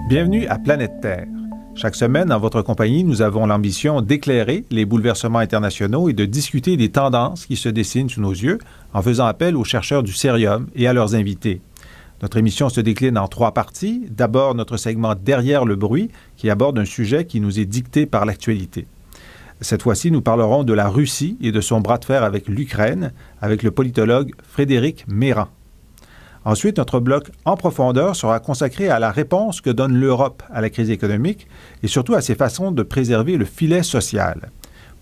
Bienvenue à Planète Terre. Chaque semaine, en votre compagnie, nous avons l'ambition d'éclairer les bouleversements internationaux et de discuter des tendances qui se dessinent sous nos yeux en faisant appel aux chercheurs du Cerium et à leurs invités. Notre émission se décline en 3 parties. D'abord, notre segment Derrière le bruit, qui aborde un sujet qui nous est dicté par l'actualité. Cette fois-ci, nous parlerons de la Russie et de son bras de fer avec l'Ukraine, avec le politologue Frédéric Meyran. Ensuite, notre bloc en profondeur sera consacré à la réponse que donne l'Europe à la crise économique et surtout à ses façons de préserver le filet social.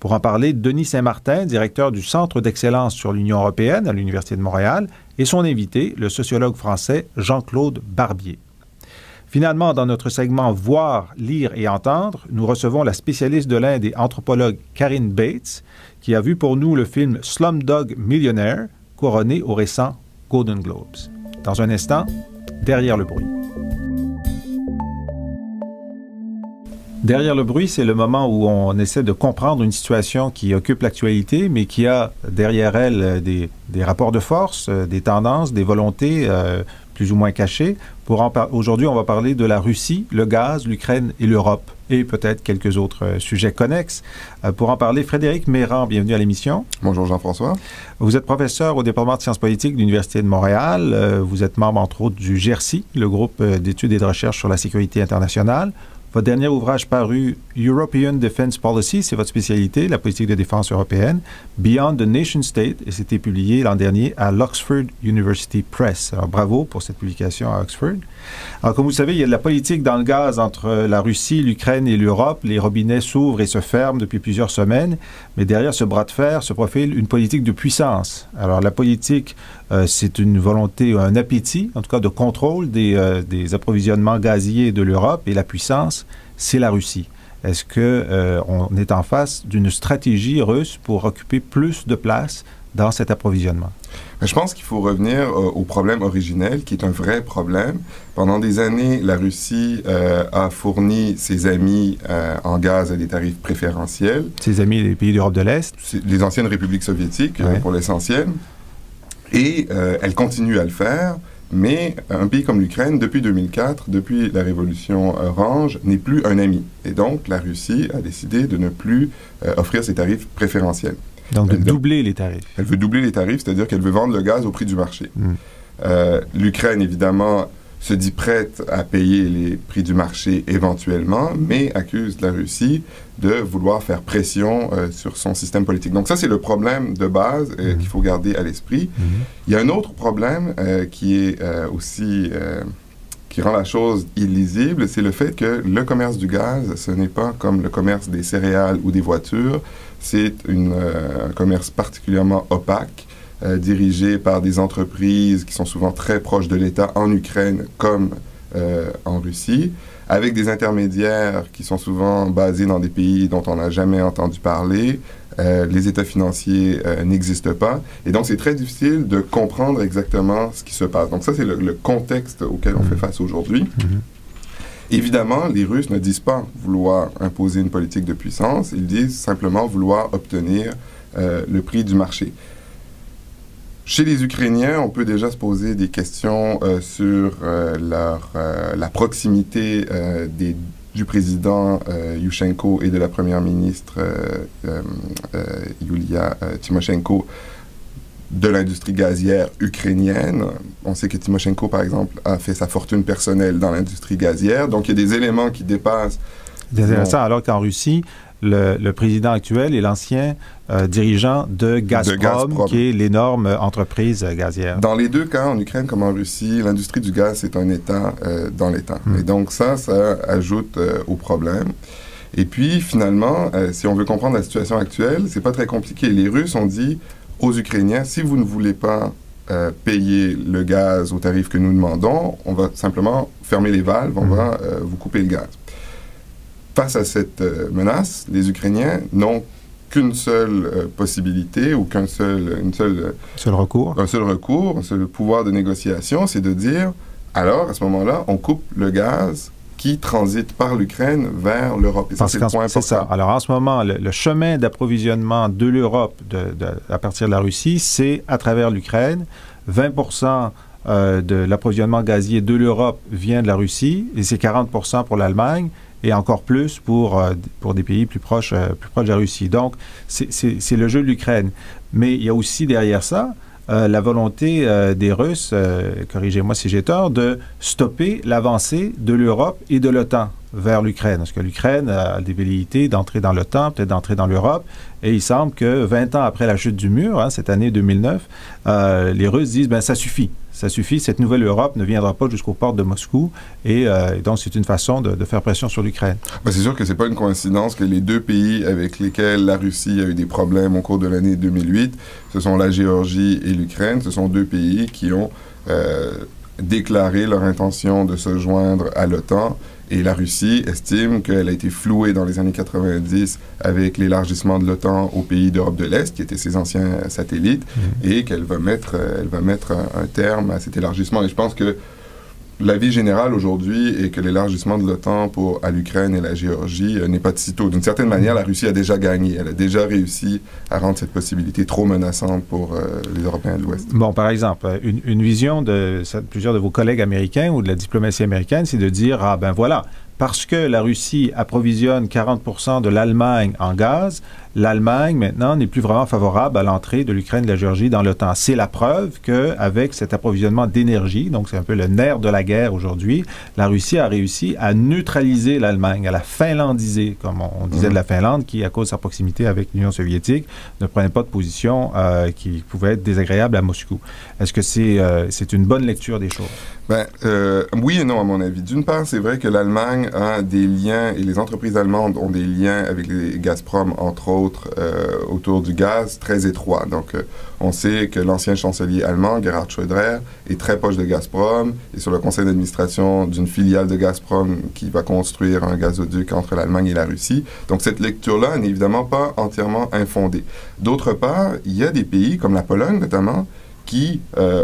Pour en parler, Denis Saint-Martin, directeur du Centre d'excellence sur l'Union européenne à l'Université de Montréal, et son invité, le sociologue français Jean-Claude Barbier. Finalement, dans notre segment Voir, lire et entendre, nous recevons la spécialiste de l'Inde et anthropologue Karine Bates, qui a vu pour nous le film Slumdog Millionaire, couronné au récent Golden Globes. Dans un instant, Derrière le bruit. Derrière le bruit, c'est le moment où on essaie de comprendre une situation qui occupe l'actualité, mais qui a derrière elle des rapports de force, des tendances, des volontés plus ou moins cachées. Aujourd'hui, on va parler de la Russie, le gaz, l'Ukraine et l'Europe, et peut-être quelques autres sujets connexes. Pour en parler, Frédéric Meyran, bienvenue à l'émission. Bonjour Jean-François. Vous êtes professeur au département de sciences politiques de l'Université de Montréal. Vous êtes membre, entre autres, du GERSI, le groupe d'études et de recherche sur la sécurité internationale. Votre dernier ouvrage paru, European Defense Policy, c'est votre spécialité, la politique de défense européenne, Beyond the Nation State, et c'était publié l'an dernier à l'Oxford University Press. Alors, bravo pour cette publication à Oxford. Alors, comme vous savez, il y a de la politique dans le gaz entre la Russie, l'Ukraine et l'Europe. Les robinets s'ouvrent et se ferment depuis plusieurs semaines, mais derrière ce bras de fer se profile une politique de puissance. Alors, la politique, c'est une volonté, un appétit, en tout cas de contrôle des approvisionnements gaziers de l'Europe, et la puissance, c'est la Russie. Est-ce qu'on est en face d'une stratégie russe pour occuper plus de place dans cet approvisionnement? Je pense qu'il faut revenir au problème originel, qui est un vrai problème. Pendant des années, la Russie a fourni ses amis en gaz à des tarifs préférentiels. Ses amis des pays d'Europe de l'Est? Les anciennes républiques soviétiques, pour l'essentiel. Et elle continue à le faire. Mais un pays comme l'Ukraine, depuis 2004, depuis la révolution orange, n'est plus un ami. Et donc, la Russie a décidé de ne plus offrir ses tarifs préférentiels. Donc, de doubler les tarifs. Elle veut doubler les tarifs, c'est-à-dire qu'elle veut vendre le gaz au prix du marché. L'Ukraine, évidemment, se dit prête à payer les prix du marché éventuellement, mais accuse la Russie de vouloir faire pression sur son système politique. Donc ça, c'est le problème de base qu'il faut garder à l'esprit. Il y a un autre problème qui est aussi... qui rend la chose illisible, c'est le fait que le commerce du gaz, ce n'est pas comme le commerce des céréales ou des voitures, c'est un commerce particulièrement opaque, dirigé par des entreprises qui sont souvent très proches de l'État en Ukraine comme en Russie, avec des intermédiaires qui sont souvent basés dans des pays dont on n'a jamais entendu parler. Les États financiers n'existent pas. Et donc, c'est très difficile de comprendre exactement ce qui se passe. Donc, ça, c'est le contexte auquel on fait face aujourd'hui. Évidemment, les Russes ne disent pas vouloir imposer une politique de puissance. Ils disent simplement vouloir obtenir le prix du marché. Chez les Ukrainiens, on peut déjà se poser des questions sur la proximité du président Yushchenko et de la première ministre Yulia Tymoshenko de l'industrie gazière ukrainienne. On sait que Tymoshenko, par exemple, a fait sa fortune personnelle dans l'industrie gazière. Donc, il y a des éléments qui dépassent... C'est intéressant, alors qu'en Russie, le président actuel est l'ancien dirigeant de Gazprom, qui est l'énorme entreprise gazière. Dans les deux cas, en Ukraine comme en Russie, l'industrie du gaz, c'est un État dans l'État. Et donc ça ajoute au problème. Et puis, finalement, si on veut comprendre la situation actuelle, c'est pas très compliqué. Les Russes ont dit aux Ukrainiens, si vous ne voulez pas payer le gaz au tarif que nous demandons, on va simplement fermer les valves, on va vous couper le gaz. Face à cette menace, les Ukrainiens n'ont qu'une seule possibilité ou un seul recours, un seul pouvoir de négociation, c'est de dire, alors, à ce moment-là, on coupe le gaz qui transite par l'Ukraine vers l'Europe. Et ça, c'est le point important. C'est ça. Alors, en ce moment, le chemin d'approvisionnement de l'Europe à partir de la Russie, c'est à travers l'Ukraine. 20% de l'approvisionnement gazier de l'Europe vient de la Russie, et c'est 40 pour l'Allemagne, et encore plus pour des pays plus proches de la Russie. Donc, c'est le jeu de l'Ukraine. Mais il y a aussi derrière ça la volonté des Russes, corrigez-moi si j'ai tort, de stopper l'avancée de l'Europe et de l'OTAN vers l'Ukraine. Parce que l'Ukraine a des velléités d'entrer dans l'OTAN, peut-être d'entrer dans l'Europe. Et il semble que 20 ans après la chute du mur, cette année 2009, les Russes disent, ça suffit. Ça suffit, cette nouvelle Europe ne viendra pas jusqu'aux portes de Moscou. Et donc, c'est une façon de faire pression sur l'Ukraine. C'est sûr que ce n'est pas une coïncidence que les deux pays avec lesquels la Russie a eu des problèmes au cours de l'année 2008, ce sont la Géorgie et l'Ukraine. Ce sont deux pays qui ont déclaré leur intention de se joindre à l'OTAN. Et la Russie estime qu'elle a été flouée dans les années 90 avec l'élargissement de l'OTAN aux pays d'Europe de l'Est, qui étaient ses anciens satellites, et qu'elle va mettre un terme à cet élargissement. Et je pense que l'avis général aujourd'hui est que l'élargissement de l'OTAN à l'Ukraine et la Géorgie n'est pas de sitôt. D'une certaine manière, la Russie a déjà gagné. Elle a déjà réussi à rendre cette possibilité trop menaçante pour les Européens de l'Ouest. Bon, par exemple, une vision de plusieurs de vos collègues américains ou de la diplomatie américaine, c'est de dire, voilà, parce que la Russie approvisionne 40 de l'Allemagne en gaz, l'Allemagne, maintenant, n'est plus vraiment favorable à l'entrée de l'Ukraine et de la Géorgie dans l'OTAN. C'est la preuve qu'avec cet approvisionnement d'énergie, donc c'est un peu le nerf de la guerre aujourd'hui, la Russie a réussi à neutraliser l'Allemagne, à la finlandiser, comme on disait de la Finlande, qui, à cause de sa proximité avec l'Union soviétique, ne prenait pas de position qui pouvait être désagréable à Moscou. Est-ce que c'est une bonne lecture des choses? Oui et non, à mon avis. D'une part, c'est vrai que l'Allemagne a des liens, et les entreprises allemandes ont des liens avec les Gazprom, entre autres, autour du gaz, très étroits. Donc, on sait que l'ancien chancelier allemand, Gerhard Schröder, est très proche de Gazprom, et sur le conseil d'administration d'une filiale de Gazprom qui va construire un gazoduc entre l'Allemagne et la Russie. Donc, cette lecture-là n'est évidemment pas entièrement infondée. D'autre part, il y a des pays, comme la Pologne notamment, qui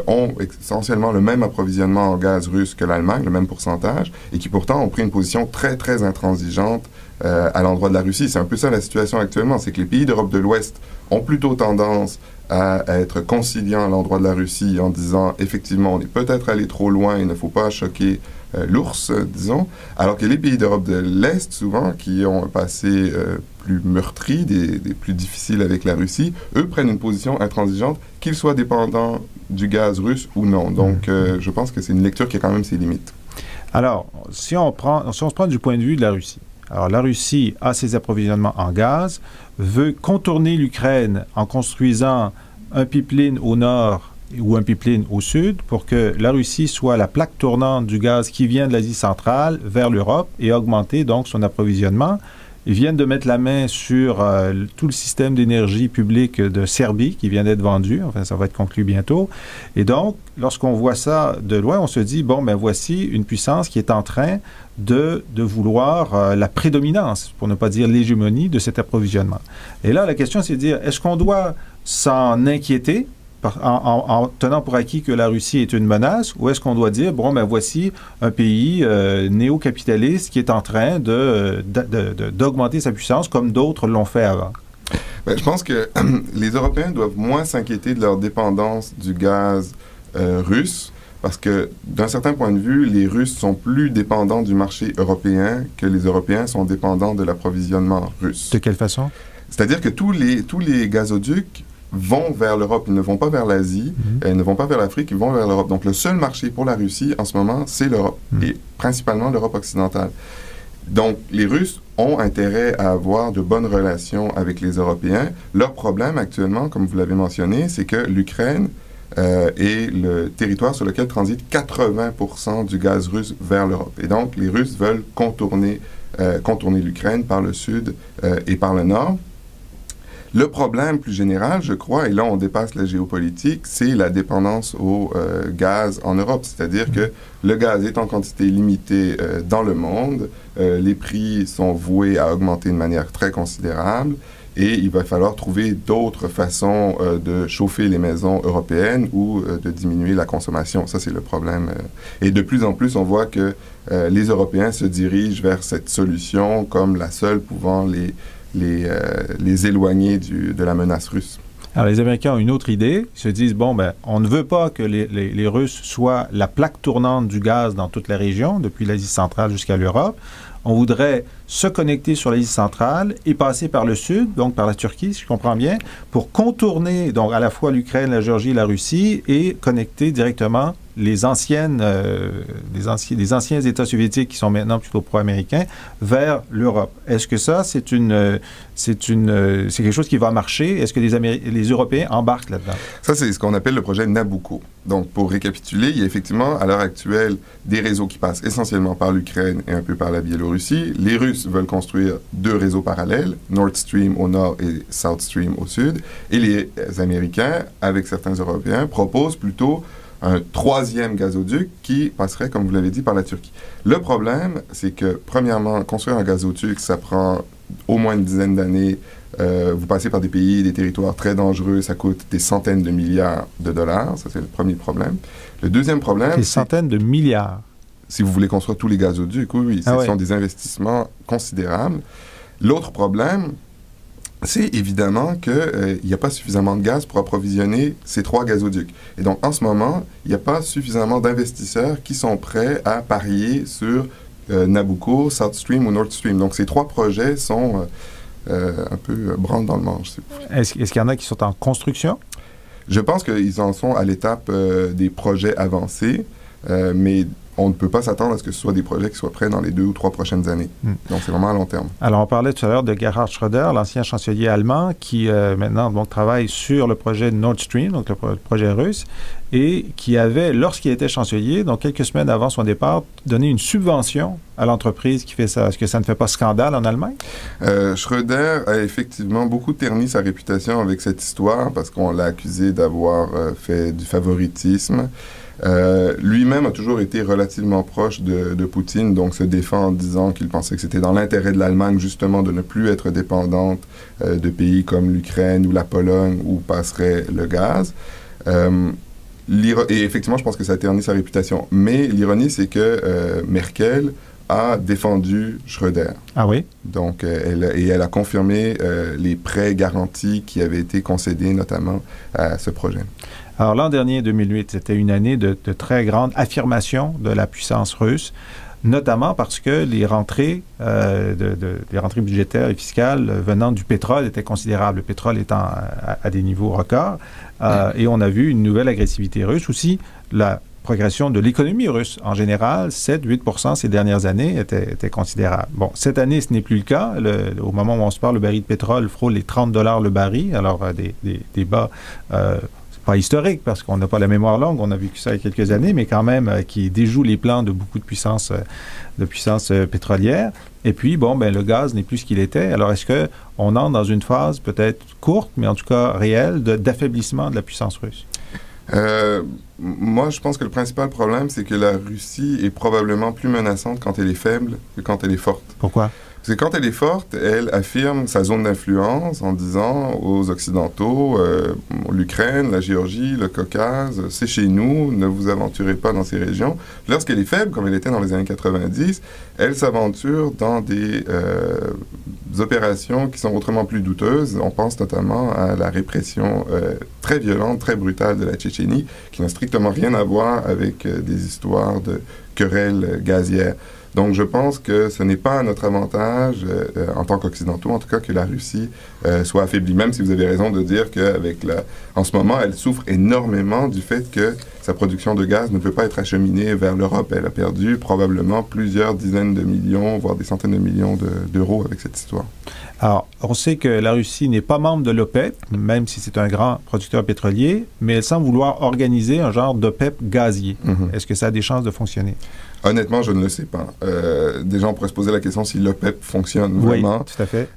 ont essentiellement le même approvisionnement en gaz russe que l'Allemagne, le même pourcentage, et qui pourtant ont pris une position très, très intransigeante à l'endroit de la Russie. C'est un peu ça la situation actuellement, c'est que les pays d'Europe de l'Ouest ont plutôt tendance à être conciliants à l'endroit de la Russie en disant, effectivement, on est peut-être allé trop loin, il ne faut pas choquer l'ours, disons, alors que les pays d'Europe de l'Est, souvent, qui ont un passé plus meurtri, des plus difficiles avec la Russie, eux prennent une position intransigeante, qu'ils soient dépendants du gaz russe ou non. Donc, je pense que c'est une lecture qui a quand même ses limites. Alors, si on se prend du point de vue de la Russie, alors la Russie a ses approvisionnements en gaz, veut contourner l'Ukraine en construisant un pipeline au nord ou un pipeline au sud pour que la Russie soit la plaque tournante du gaz qui vient de l'Asie centrale vers l'Europe et augmenter donc son approvisionnement. Ils viennent de mettre la main sur tout le système d'énergie publique de Serbie qui vient d'être vendu. Enfin, ça va être conclu bientôt. Et donc, lorsqu'on voit ça de loin, on se dit, voici une puissance qui est en train de vouloir la prédominance, pour ne pas dire l'hégémonie, de cet approvisionnement. Et là, la question, c'est de dire, est-ce qu'on doit s'en inquiéter en tenant pour acquis que la Russie est une menace, ou est-ce qu'on doit dire, voici un pays néo-capitaliste qui est en train d'augmenter sa puissance comme d'autres l'ont fait avant? Je pense que les Européens doivent moins s'inquiéter de leur dépendance du gaz russe, parce que d'un certain point de vue, les Russes sont plus dépendants du marché européen que les Européens sont dépendants de l'approvisionnement russe. De quelle façon? C'est-à-dire que tous les gazoducs vont vers l'Europe, ils ne vont pas vers l'Asie, ils ne vont pas vers l'Afrique, ils vont vers l'Europe. Donc, le seul marché pour la Russie, en ce moment, c'est l'Europe, et principalement l'Europe occidentale. Donc, les Russes ont intérêt à avoir de bonnes relations avec les Européens. Leur problème actuellement, comme vous l'avez mentionné, c'est que l'Ukraine est le territoire sur lequel transite 80% du gaz russe vers l'Europe. Et donc, les Russes veulent contourner l'Ukraine par le sud et par le nord. Le problème plus général, je crois, et là on dépasse la géopolitique, c'est la dépendance au gaz en Europe. C'est-à-dire que le gaz est en quantité limitée dans le monde, les prix sont voués à augmenter de manière très considérable, et il va falloir trouver d'autres façons de chauffer les maisons européennes ou de diminuer la consommation. Ça, c'est le problème. Et de plus en plus, on voit que les Européens se dirigent vers cette solution comme la seule pouvant les éloigner de la menace russe. Alors, les Américains ont une autre idée. Ils se disent, bon, ben, on ne veut pas que les Russes soient la plaque tournante du gaz dans toute la région, depuis l'Asie centrale jusqu'à l'Europe. On voudrait se connecter sur l'Asie centrale et passer par le sud, donc par la Turquie, si je comprends bien, pour contourner donc à la fois l'Ukraine, la Géorgie et la Russie et connecter directement les anciens États soviétiques qui sont maintenant plutôt pro-américains vers l'Europe. Est-ce que ça, c'est quelque chose qui va marcher? Est-ce que les Européens embarquent là-dedans? Ça, c'est ce qu'on appelle le projet Nabucco. Donc, pour récapituler, il y a effectivement, à l'heure actuelle, des réseaux qui passent essentiellement par l'Ukraine et un peu par la Biélorussie. Les Russes veulent construire 2 réseaux parallèles, Nord Stream au nord et South Stream au sud. Et les Américains, avec certains Européens, proposent plutôt un 3e gazoduc qui passerait, comme vous l'avez dit, par la Turquie. Le problème, c'est que, premièrement, construire un gazoduc, ça prend au moins une dizaine d'années. Vous passez par des pays, des territoires très dangereux, ça coûte des centaines de milliards de dollars. Ça, c'est le premier problème. Le deuxième problème... Des centaines de milliards. Si vous voulez construire tous les gazoducs, oui, ce sont des investissements considérables. L'autre problème, c'est évidemment qu'il n'y a pas suffisamment de gaz pour approvisionner ces 3 gazoducs. Et donc, en ce moment, il n'y a pas suffisamment d'investisseurs qui sont prêts à parier sur Nabucco, South Stream ou Nord Stream. Donc, ces 3 projets sont un peu branle dans le manche. Est-ce qu'il y en a qui sont en construction? Je pense qu'ils en sont à l'étape des projets avancés, mais on ne peut pas s'attendre à ce que ce soit des projets qui soient prêts dans les 2 ou 3 prochaines années. Donc, c'est vraiment à long terme. Alors, on parlait tout à l'heure de Gerhard Schröder, l'ancien chancelier allemand, qui maintenant donc, travaille sur le projet Nord Stream, donc le projet russe, et qui avait, lorsqu'il était chancelier, donc quelques semaines avant son départ, donné une subvention à l'entreprise qui fait ça. Est-ce que ça ne fait pas scandale en Allemagne? Schröder a effectivement beaucoup terni sa réputation avec cette histoire parce qu'on l'a accusé d'avoir fait du favoritisme. Lui-même a toujours été relativement proche de Poutine, donc se défend en disant qu'il pensait que c'était dans l'intérêt de l'Allemagne justement de ne plus être dépendante de pays comme l'Ukraine ou la Pologne où passerait le gaz. Et effectivement, je pense que ça a terni sa réputation. Mais l'ironie, c'est que Merkel a défendu Schröder. Ah oui? Donc, elle a confirmé les prêts garantis qui avaient été concédés notamment à ce projet. Alors, l'an dernier, 2008, c'était une année de très grande affirmation de la puissance russe, notamment parce que les rentrées, les rentrées budgétaires et fiscales venant du pétrole étaient considérables, le pétrole étant à des niveaux records, et on a vu une nouvelle agressivité russe aussi, la progression de l'économie russe en général, 7-8% ces dernières années était considérable. Bon, cette année, ce n'est plus le cas. Au moment où on se parle, le baril de pétrole frôle les $30 le baril, alors des bas... pas historique, parce qu'on n'a pas la mémoire longue, on a vécu ça il y a quelques années, mais quand même qui déjoue les plans de beaucoup de puissance pétrolière. Et puis, bon, ben le gaz n'est plus ce qu'il était. Alors, est-ce qu'on entre dans une phase peut-être courte, mais en tout cas réelle, d'affaiblissement de la puissance russe? Moi, je pense que le principal problème, c'est que la Russie est probablement plus menaçante quand elle est faible que quand elle est forte. Pourquoi? Parce que quand elle est forte, elle affirme sa zone d'influence en disant aux Occidentaux, l'Ukraine, la Géorgie, le Caucase, c'est chez nous, ne vous aventurez pas dans ces régions. Lorsqu'elle est faible, comme elle était dans les années 90, elle s'aventure dans des opérations qui sont autrement plus douteuses. On pense notamment à la répression très violente, très brutale de la Tchétchénie, qui n'a strictement rien à voir avec des histoires de querelles gazières. Donc, je pense que ce n'est pas à notre avantage, en tant qu'Occidentaux, en tout cas, que la Russie soit affaiblie. Même si vous avez raison de dire en ce moment, elle souffre énormément du fait que sa production de gaz ne peut pas être acheminée vers l'Europe. Elle a perdu probablement plusieurs dizaines de millions, voire des centaines de millions d'euros avec cette histoire. Alors, on sait que la Russie n'est pas membre de l'OPEP, même si c'est un grand producteur pétrolier, mais elle semble vouloir organiser un genre d'OPEP gazier. Est-ce que ça a des chances de fonctionner? Honnêtement, je ne le sais pas. Déjà, on pourrait se poser la question si l'OPEP fonctionne vraiment. Oui, tout à fait.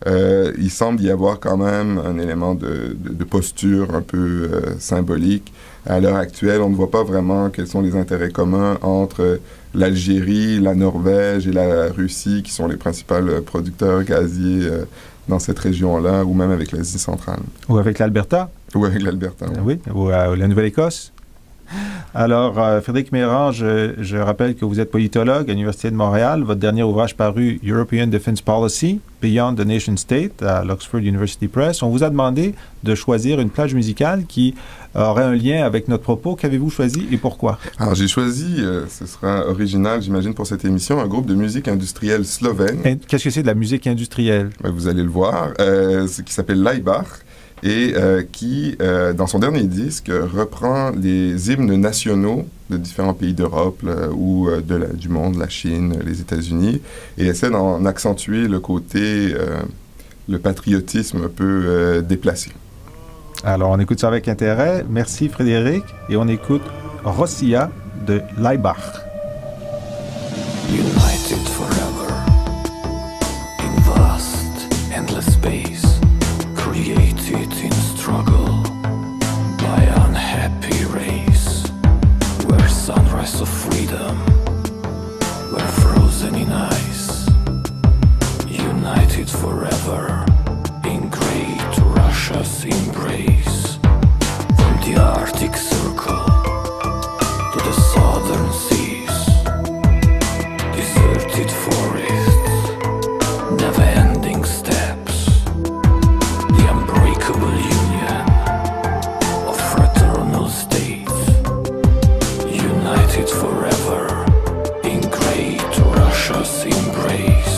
Il semble y avoir quand même un élément de posture un peu symbolique. À l'heure actuelle, on ne voit pas vraiment quels sont les intérêts communs entre l'Algérie, la Norvège et la Russie, qui sont les principaux producteurs gaziers dans cette région-là, ou même avec l'Asie centrale. Ou avec l'Alberta. Ou avec l'Alberta, oui. Ou la Nouvelle-Écosse. Alors, Frédéric Mérand, je rappelle que vous êtes politologue à l'Université de Montréal. Votre dernier ouvrage paru, European Defense Policy, Beyond the Nation State, à l'Oxford University Press. On vous a demandé de choisir une plage musicale qui aurait un lien avec notre propos. Qu'avez-vous choisi et pourquoi? Alors, j'ai choisi, ce sera original, j'imagine, pour cette émission, un groupe de musique industrielle slovène. Qu'est-ce que c'est de la musique industrielle? Vous allez le voir, qui s'appelle Laibach et qui, dans son dernier disque, reprend les hymnes nationaux de différents pays d'Europe ou du monde, la Chine, les États-Unis, et essaie d'en accentuer le côté, le patriotisme un peu déplacé. Alors, on écoute ça avec intérêt. Merci, Frédéric. Et on écoute Rossiya de Laibach. United forever in vast, endless space, created in struggle by unhappy race, where sunrise of freedom were frozen in ice. United forever in great Russia's embrace, from the Arctic Circle to the southern seas, deserted forests, never-ending steppes, the unbreakable union of fraternal states, united forever in great Russia's embrace.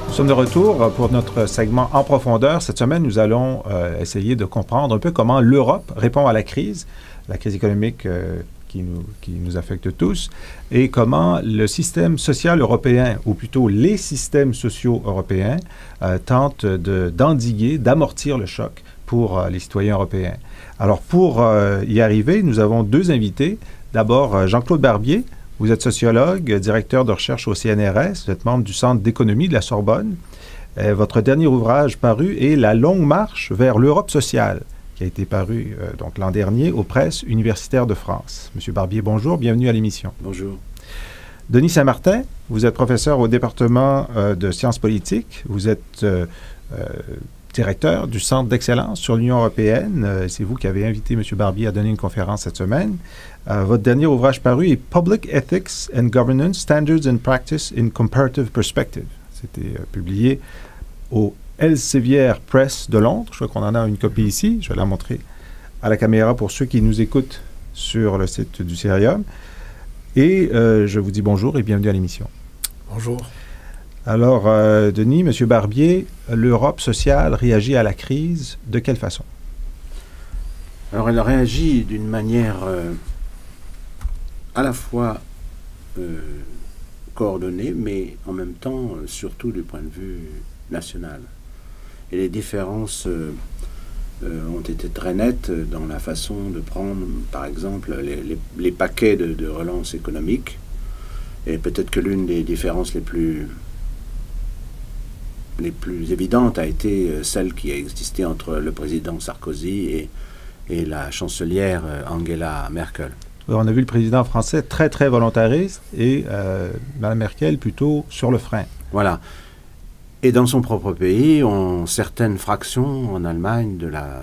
Nous sommes de retour pour notre segment En profondeur. Cette semaine, nous allons essayer de comprendre un peu comment l'Europe répond à la crise économique qui nous affecte tous, et comment le système social européen, ou plutôt les systèmes sociaux européens, tentent d'endiguer, d'amortir le choc pour les citoyens européens. Alors, pour y arriver, nous avons deux invités. D'abord, Jean-Claude Barbier. Vous êtes sociologue, directeur de recherche au CNRS, vous êtes membre du Centre d'économie de la Sorbonne. Votre dernier ouvrage paru est La longue marche vers l'Europe sociale, qui a été paru donc l'an dernier aux presses universitaires de France. Monsieur Barbier, bonjour, bienvenue à l'émission. Bonjour. Denis Saint-Martin, vous êtes professeur au département de sciences politiques. Vous êtes directeur du Centre d'excellence sur l'Union européenne. C'est vous qui avez invité M. Barbier à donner une conférence cette semaine. Votre dernier ouvrage paru est Public Ethics and Governance, Standards and Practice in Comparative Perspective. C'était publié au Elsevier Press de Londres. Je crois qu'on en a une copie ici. Je vais la montrer à la caméra pour ceux qui nous écoutent sur le site du Cerium. Et je vous dis bonjour et bienvenue à l'émission. Bonjour. Alors, Denis, M. Barbier, l'Europe sociale réagit à la crise de quelle façon? Alors, elle réagit d'une manière à la fois coordonnée, mais en même temps, surtout du point de vue national. Et les différences ont été très nettes dans la façon de prendre, par exemple, les paquets de relance économique. Et peut-être que l'une des différences les plus évidentes a été celle qui a existé entre le président Sarkozy et la chancelière Angela Merkel. On a vu le président français très, très volontariste et Mme Merkel plutôt sur le frein. Voilà. Et dans son propre pays, certaines fractions en Allemagne de la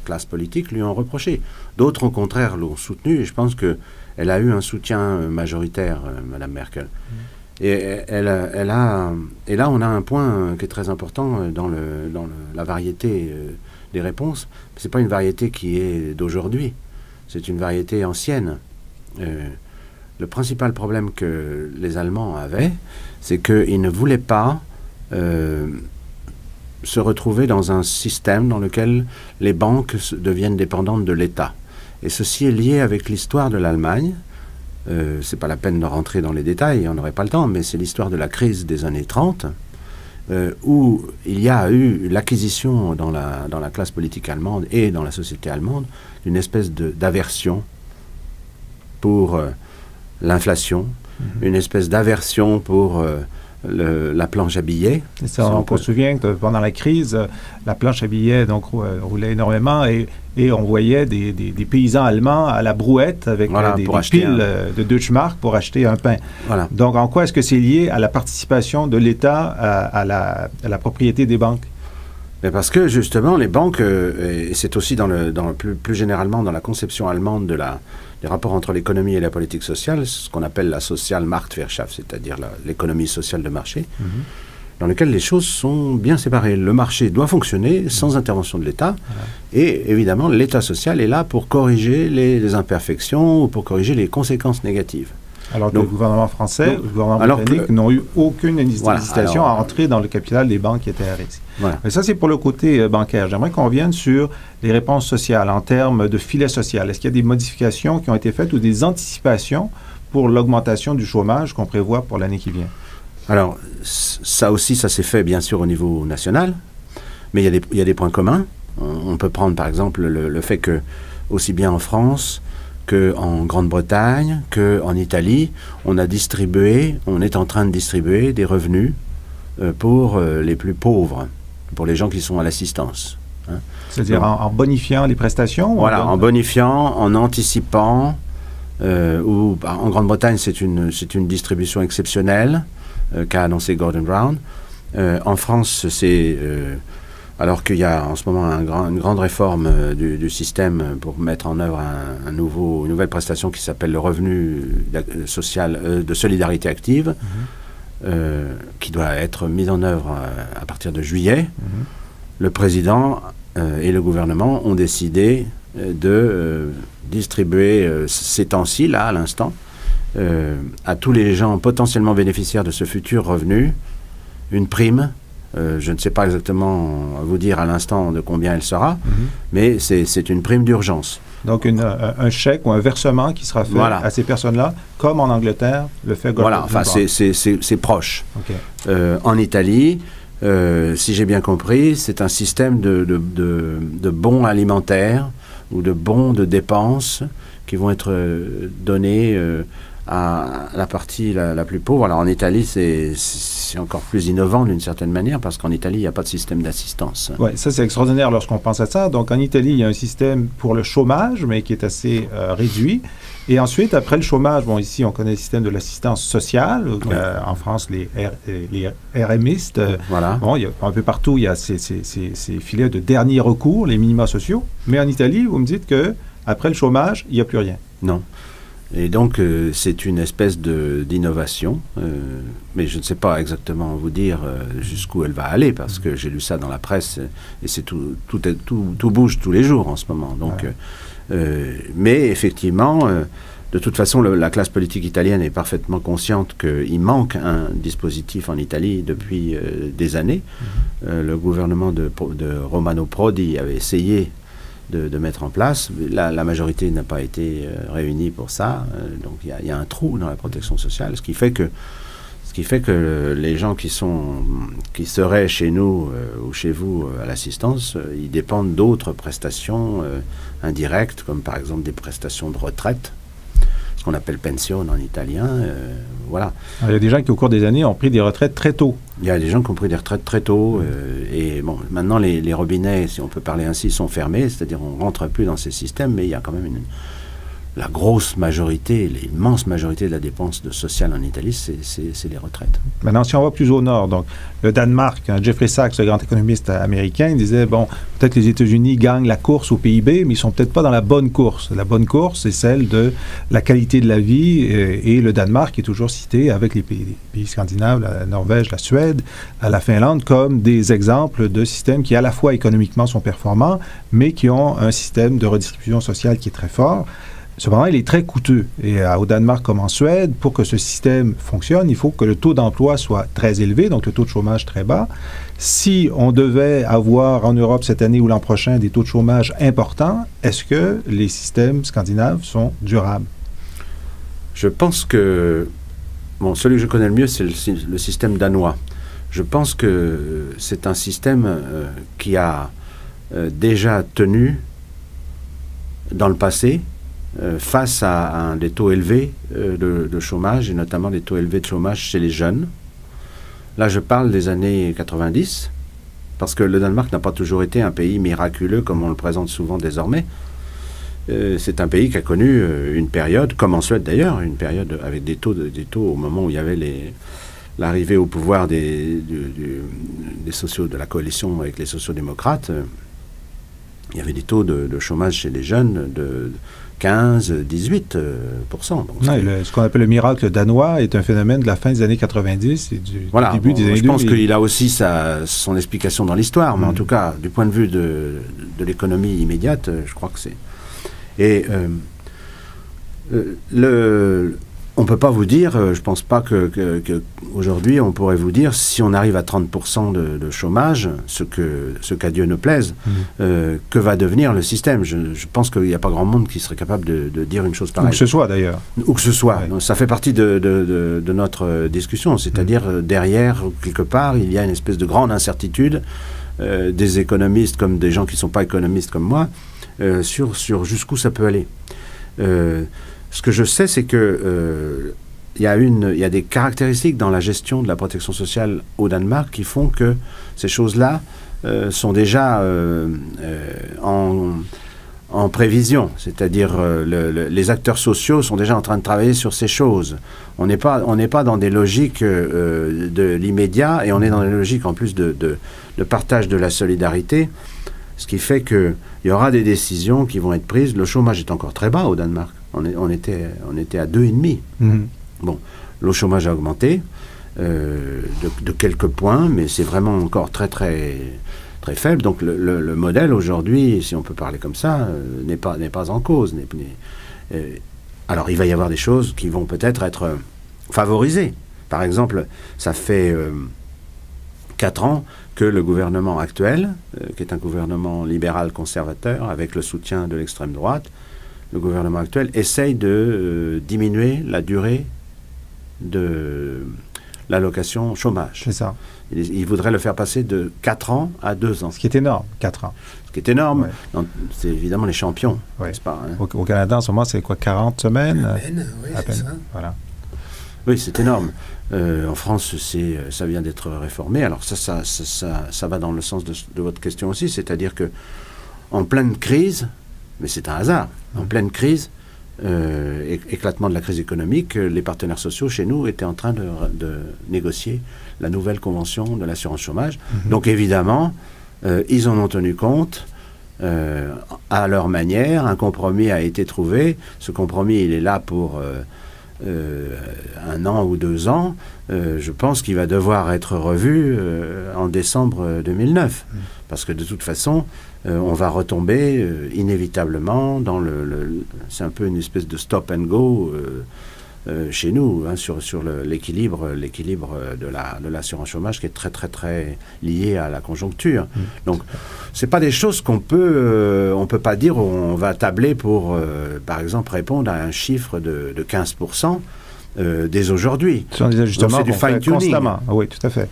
classe politique lui ont reproché. D'autres, au contraire, l'ont soutenu. Et je pense qu'elle a eu un soutien majoritaire, Mme Merkel. Et là, on a un point qui est très important dans la variété des réponses. Ce n'est pas une variété qui est d'aujourd'hui. C'est une variété ancienne. Le principal problème que les Allemands avaient, c'est qu'ils ne voulaient pas se retrouver dans un système dans lequel les banques deviennent dépendantes de l'État. Et ceci est lié avec l'histoire de l'Allemagne. C'est pas la peine de rentrer dans les détails, on n'aurait pas le temps, mais c'est l'histoire de la crise des années 30, où il y a eu l'acquisition dans la classe politique allemande et dans la société allemande d'une espèce d'aversion pour l'inflation, une espèce d'aversion pour la planche à billets. Ça, on se souvient que pendant la crise, la planche à billets donc, roulait énormément et on voyait des paysans allemands à la brouette avec des piles de Deutschmark pour acheter un pain. Voilà. Donc, en quoi est-ce que c'est lié à la participation de l'État à la propriété des banques? Mais parce que, justement, les banques, et c'est aussi plus généralement dans la conception allemande des rapports entre l'économie et la politique sociale, ce qu'on appelle la Sozialmarktwirtschaft, c'est-à-dire l'économie sociale de marché, dans lequel les choses sont bien séparées. Le marché doit fonctionner sans intervention de l'État, et évidemment, l'État social est là pour corriger les imperfections ou pour corriger les conséquences négatives. Alors que le gouvernement français, le gouvernement britannique n'ont eu aucune hésitation à entrer dans le capital des banques qui étaient à risque. Voilà. Mais ça, c'est pour le côté bancaire. J'aimerais qu'on revienne sur les réponses sociales en termes de filet social. Est-ce qu'il y a des modifications qui ont été faites ou des anticipations pour l'augmentation du chômage qu'on prévoit pour l'année qui vient? Alors, ça aussi, ça s'est fait bien sûr au niveau national, mais il y a des points communs. On peut prendre par exemple le fait que, aussi bien en France qu'en Grande-Bretagne, qu'en Italie, on est en train de distribuer des revenus pour les plus pauvres, pour les gens qui sont à l'assistance. Hein. C'est-à-dire en bonifiant les prestations? Voilà, en bonifiant, en anticipant. En Grande-Bretagne, c'est une distribution exceptionnelle qu'a annoncé Gordon Brown. En France, c'est... alors qu'il y a en ce moment une grande réforme du système pour mettre en œuvre une nouvelle prestation qui s'appelle le revenu social de solidarité active, qui doit être mise en œuvre à partir de juillet. Le président et le gouvernement ont décidé de distribuer ces temps-ci, là, à l'instant, à tous les gens potentiellement bénéficiaires de ce futur revenu, une prime. Je ne sais pas exactement vous dire à l'instant de combien elle sera, mais c'est une prime d'urgence. Donc un chèque ou un versement qui sera fait à ces personnes-là, comme en Angleterre le fait Gordon Brown. Voilà, enfin c'est proche. Okay. En Italie, si j'ai bien compris, c'est un système de bons alimentaires ou de bons de dépenses qui vont être donnés à la partie la plus pauvre. Alors en Italie, c'est encore plus innovant d'une certaine manière, parce qu'en Italie, il n'y a pas de système d'assistance. Oui, ça c'est extraordinaire lorsqu'on pense à ça. Donc en Italie, il y a un système pour le chômage, mais qui est assez réduit. Et ensuite, après le chômage, bon, ici, on connaît le système de l'assistance sociale. En France, les RMistes. Voilà. Bon, il y a, un peu partout, il y a ces filets de dernier recours, les minima sociaux. Mais en Italie, vous me dites que après le chômage, il n'y a plus rien. Non. Et donc, c'est une espèce d'innovation, mais je ne sais pas exactement vous dire jusqu'où elle va aller, parce que j'ai lu ça dans la presse, et c'est tout bouge tous les jours en ce moment. Donc, mais effectivement, de toute façon, la classe politique italienne est parfaitement consciente qu'il manque un dispositif en Italie depuis des années. Le gouvernement de Romano Prodi avait essayé de mettre en place. La majorité n'a pas été réunie pour ça. Donc il y a un trou dans la protection sociale, ce qui fait que les gens qui seraient chez nous ou chez vous à l'assistance, ils dépendent d'autres prestations indirectes, comme par exemple des prestations de retraite, ce qu'on appelle pension en italien. Voilà. Alors, il y a des gens qui, au cours des années, ont pris des retraites très tôt. Il y a des gens qui ont pris des retraites très tôt. Et bon, maintenant, les robinets, si on peut parler ainsi, sont fermés. C'est-à-dire, on ne rentre plus dans ces systèmes, mais il y a quand même la grosse majorité, l'immense majorité de la dépense sociale en Italie, c'est les retraites. Maintenant, si on va plus au nord, donc le Danemark, Jeffrey Sachs, le grand économiste américain, il disait, bon, peut-être les États-Unis gagnent la course au PIB, mais ils ne sont peut-être pas dans la bonne course. La bonne course, c'est celle de la qualité de la vie, et le Danemark est toujours cité avec les pays scandinaves, la Norvège, la Suède, la Finlande, comme des exemples de systèmes qui, à la fois économiquement, sont performants, mais qui ont un système de redistribution sociale qui est très fort. Cependant, il est très coûteux. Et au Danemark comme en Suède, pour que ce système fonctionne, il faut que le taux d'emploi soit très élevé, donc le taux de chômage très bas. Si on devait avoir en Europe cette année ou l'an prochain des taux de chômage importants, est-ce que les systèmes scandinaves sont durables? Je pense que... Bon, celui que je connais le mieux, c'est le système danois. Je pense que c'est un système qui a déjà tenu dans le passé, face à des taux élevés de chômage, et notamment des taux élevés de chômage chez les jeunes. Là, je parle des années 90, parce que le Danemark n'a pas toujours été un pays miraculeux comme on le présente souvent désormais. C'est un pays qui a connu une période, comme en Suède d'ailleurs, une période avec des taux au moment où il y avait l'arrivée au pouvoir des sociaux, de la coalition avec les sociaux-démocrates. Il y avait des taux de chômage chez les jeunes de 15-18%. Donc ce qu'on appelle le miracle danois est un phénomène de la fin des années 90 et du début des années 2000. Je pense qu'il a aussi son explication dans l'histoire, mais en tout cas, du point de vue de l'économie immédiate, je crois que c'est... Et on ne peut pas vous dire, je ne pense pas qu'aujourd'hui on pourrait vous dire, si on arrive à 30% de chômage, ce qu'à Dieu ne plaise, que va devenir le système. Je pense qu'il n'y a pas grand monde qui serait capable de dire une chose pareille. Où que ce soit d'ailleurs. Où que ce soit. Ouais. Donc, ça fait partie de notre discussion, c'est-à-dire derrière, quelque part, il y a une espèce de grande incertitude des économistes comme des gens qui ne sont pas économistes comme moi, sur jusqu'où ça peut aller. Ce que je sais, c'est que il y a des caractéristiques dans la gestion de la protection sociale au Danemark qui font que ces choses-là sont déjà en prévision. C'est-à-dire les acteurs sociaux sont déjà en train de travailler sur ces choses. On n'est pas dans des logiques de l'immédiat, et on est dans des logiques en plus de partage de la solidarité, ce qui fait qu'il y aura des décisions qui vont être prises. Le chômage est encore très bas au Danemark. On était à 2,5. Bon, le chômage a augmenté de quelques points, mais c'est vraiment encore très, très, très faible. Donc le modèle aujourd'hui, si on peut parler comme ça, n'est pas en cause. Alors il va y avoir des choses qui vont peut-être être favorisées. Par exemple, ça fait 4 ans que le gouvernement actuel, qui est un gouvernement libéral conservateur avec le soutien de l'extrême droite, le gouvernement actuel essaye de diminuer la durée de l'allocation chômage. C'est ça. Il voudrait le faire passer de 4 ans à 2 ans. Ce qui est énorme, 4 ans. Ce qui est énorme. Ouais. C'est évidemment les champions, Ouais. n'est-ce pas, hein? Au Canada, en ce moment, c'est quoi, 40 semaines? Oui, à peine. c'est ça. Voilà. Oui, c'est énorme. En France, ça vient d'être réformé. Alors ça va dans le sens de votre question aussi, c'est-à-dire que en pleine crise, mais c'est un hasard, en pleine crise, éclatement de la crise économique, les partenaires sociaux chez nous étaient en train de négocier la nouvelle convention de l'assurance chômage. Donc évidemment, ils en ont tenu compte. À leur manière, un compromis a été trouvé. Ce compromis, il est là pour 1 an ou 2 ans. Je pense qu'il va devoir être revu en décembre 2009. Parce que de toute façon, on va retomber inévitablement dans c'est un peu une espèce de stop and go chez nous, hein, sur l'équilibre de l'assurance chômage qui est très très très lié à la conjoncture. Donc c'est pas des choses on peut pas dire on va tabler pour par exemple répondre à un chiffre de 15% dès aujourd'hui. Ce sont des ajustements qu'on fait constamment. Oui, tout à fait.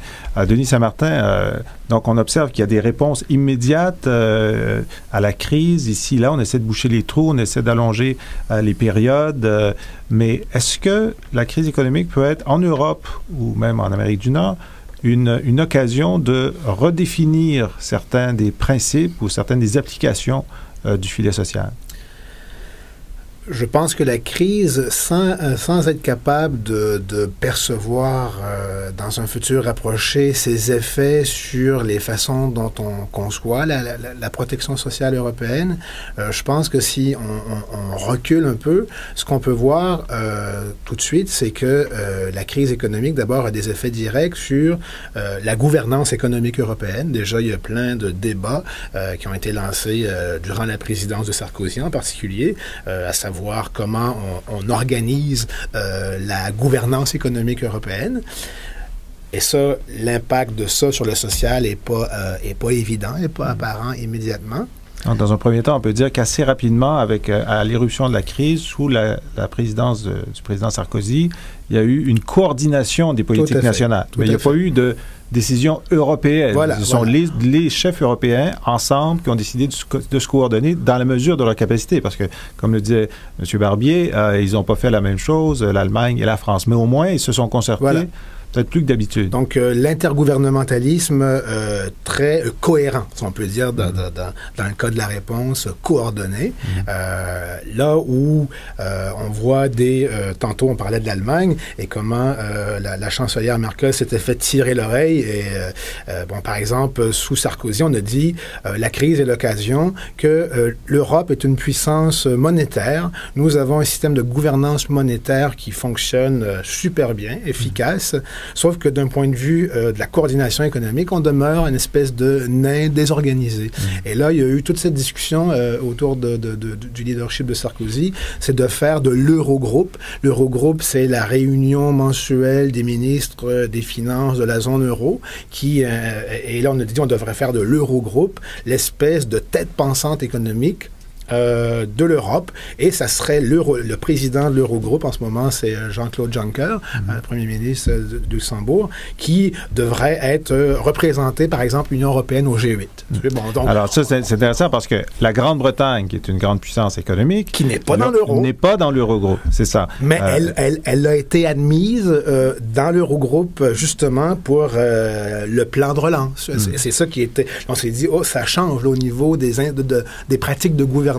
Denis Saint-Martin, donc on observe qu'il y a des réponses immédiates à la crise. Ici, là, on essaie de boucher les trous, on essaie d'allonger les périodes. Mais est-ce que la crise économique peut être, en Europe ou même en Amérique du Nord, une occasion de redéfinir certains des principes ou certaines des applications du filet social? Je pense que la crise, sans être capable de percevoir dans un futur rapproché ses effets sur les façons dont on conçoit la protection sociale européenne, je pense que si on recule un peu, ce qu'on peut voir tout de suite, c'est que la crise économique, d'abord, a des effets directs sur la gouvernance économique européenne. Déjà, il y a plein de débats qui ont été lancés durant la présidence de Sarkozy en particulier, à savoir comment on organise la gouvernance économique européenne. Et ça, l'impact de ça sur le social n'est pas évident, n'est pas apparent immédiatement. Donc, dans un premier temps, on peut dire qu'assez rapidement, à l'éruption de la crise, sous la présidence du président Sarkozy, il y a eu une coordination des politiques nationales. Mais il n'y a pas eu de décision européenne. Voilà, Ce sont les chefs européens, ensemble, qui ont décidé de se coordonner dans la mesure de leur capacité. Parce que, comme le disait M. Barbier, ils n'ont pas fait la même chose, l'Allemagne et la France. Mais au moins, ils se sont concertés Peut-être plus que d'habitude. Donc, l'intergouvernementalisme très cohérent, si on peut dire, dans le cas de la réponse coordonnée. Là où on voit tantôt on parlait de l'Allemagne et comment la chancelière Merkel s'était fait tirer l'oreille. Et bon, par exemple, sous Sarkozy, on a dit la crise est l'occasion que l'Europe est une puissance monétaire. Nous avons un système de gouvernance monétaire qui fonctionne super bien, efficace. Sauf que d'un point de vue de la coordination économique, on demeure une espèce de nain désorganisé. Et là, il y a eu toute cette discussion autour du leadership de Sarkozy, c'est de faire de l'Eurogroupe. L'Eurogroupe, c'est la réunion mensuelle des ministres des Finances de la zone euro et là, on a dit on devrait faire de l'Eurogroupe l'espèce de tête pensante économique de l'Europe, et ça serait le président de l'Eurogroupe, en ce moment, c'est Jean-Claude Juncker, Premier ministre du Luxembourg, qui devrait être représenté, par exemple, l'Union européenne au G8. Bon, donc, alors ça, c'est intéressant parce que la Grande-Bretagne, qui est une grande puissance économique... Qui n'est pas dans l'euro. N'est pas dans l'Eurogroupe, c'est ça. Mais elle a été admise dans l'Eurogroupe, justement, pour le plan de relance. C'est ça qui était... On s'est dit, ça change là, au niveau des pratiques de gouvernance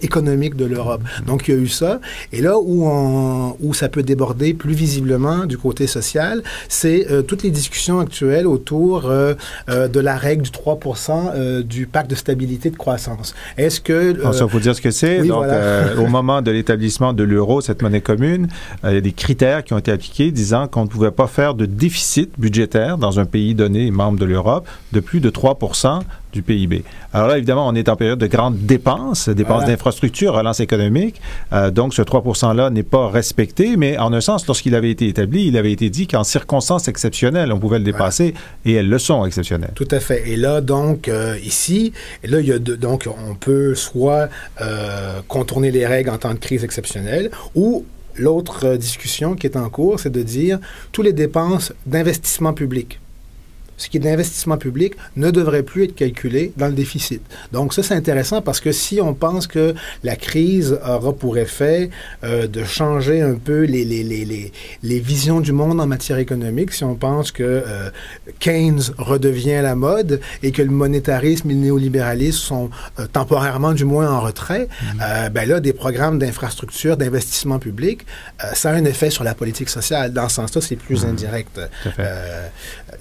économique de l'Europe. Donc, il y a eu ça. Et là où ça peut déborder plus visiblement du côté social, c'est toutes les discussions actuelles autour de la règle du 3% du pacte de stabilité et de croissance. Est-ce que... il faut dire ce que c'est. Oui, donc, voilà. au moment de l'établissement de l'euro, cette monnaie commune, il y a des critères qui ont été appliqués disant qu'on ne pouvait pas faire de déficit budgétaire dans un pays donné, membre de l'Europe, de plus de 3% du PIB. Alors là, évidemment, on est en période de grandes dépenses voilà. D'infrastructures, relance économique. Donc, ce 3%-là n'est pas respecté, mais en un sens, lorsqu'il avait été établi, il avait été dit qu'en circonstances exceptionnelles, on pouvait le dépasser, et elles le sont exceptionnelles. Tout à fait. Et là, donc, ici, là, il y a donc, on peut soit contourner les règles en temps de crise exceptionnelle, ou l'autre discussion qui est en cours, c'est de dire toutes les dépenses d'investissement public. Ce qui est d'investissement public ne devrait plus être calculé dans le déficit. Donc ça, c'est intéressant parce que si on pense que la crise aura pour effet de changer un peu les visions du monde en matière économique, si on pense que Keynes redevient à la mode et que le monétarisme et le néolibéralisme sont temporairement du moins en retrait, ben là, des programmes d'infrastructure, d'investissement public, ça a un effet sur la politique sociale. Dans ce sens-là, c'est plus indirect.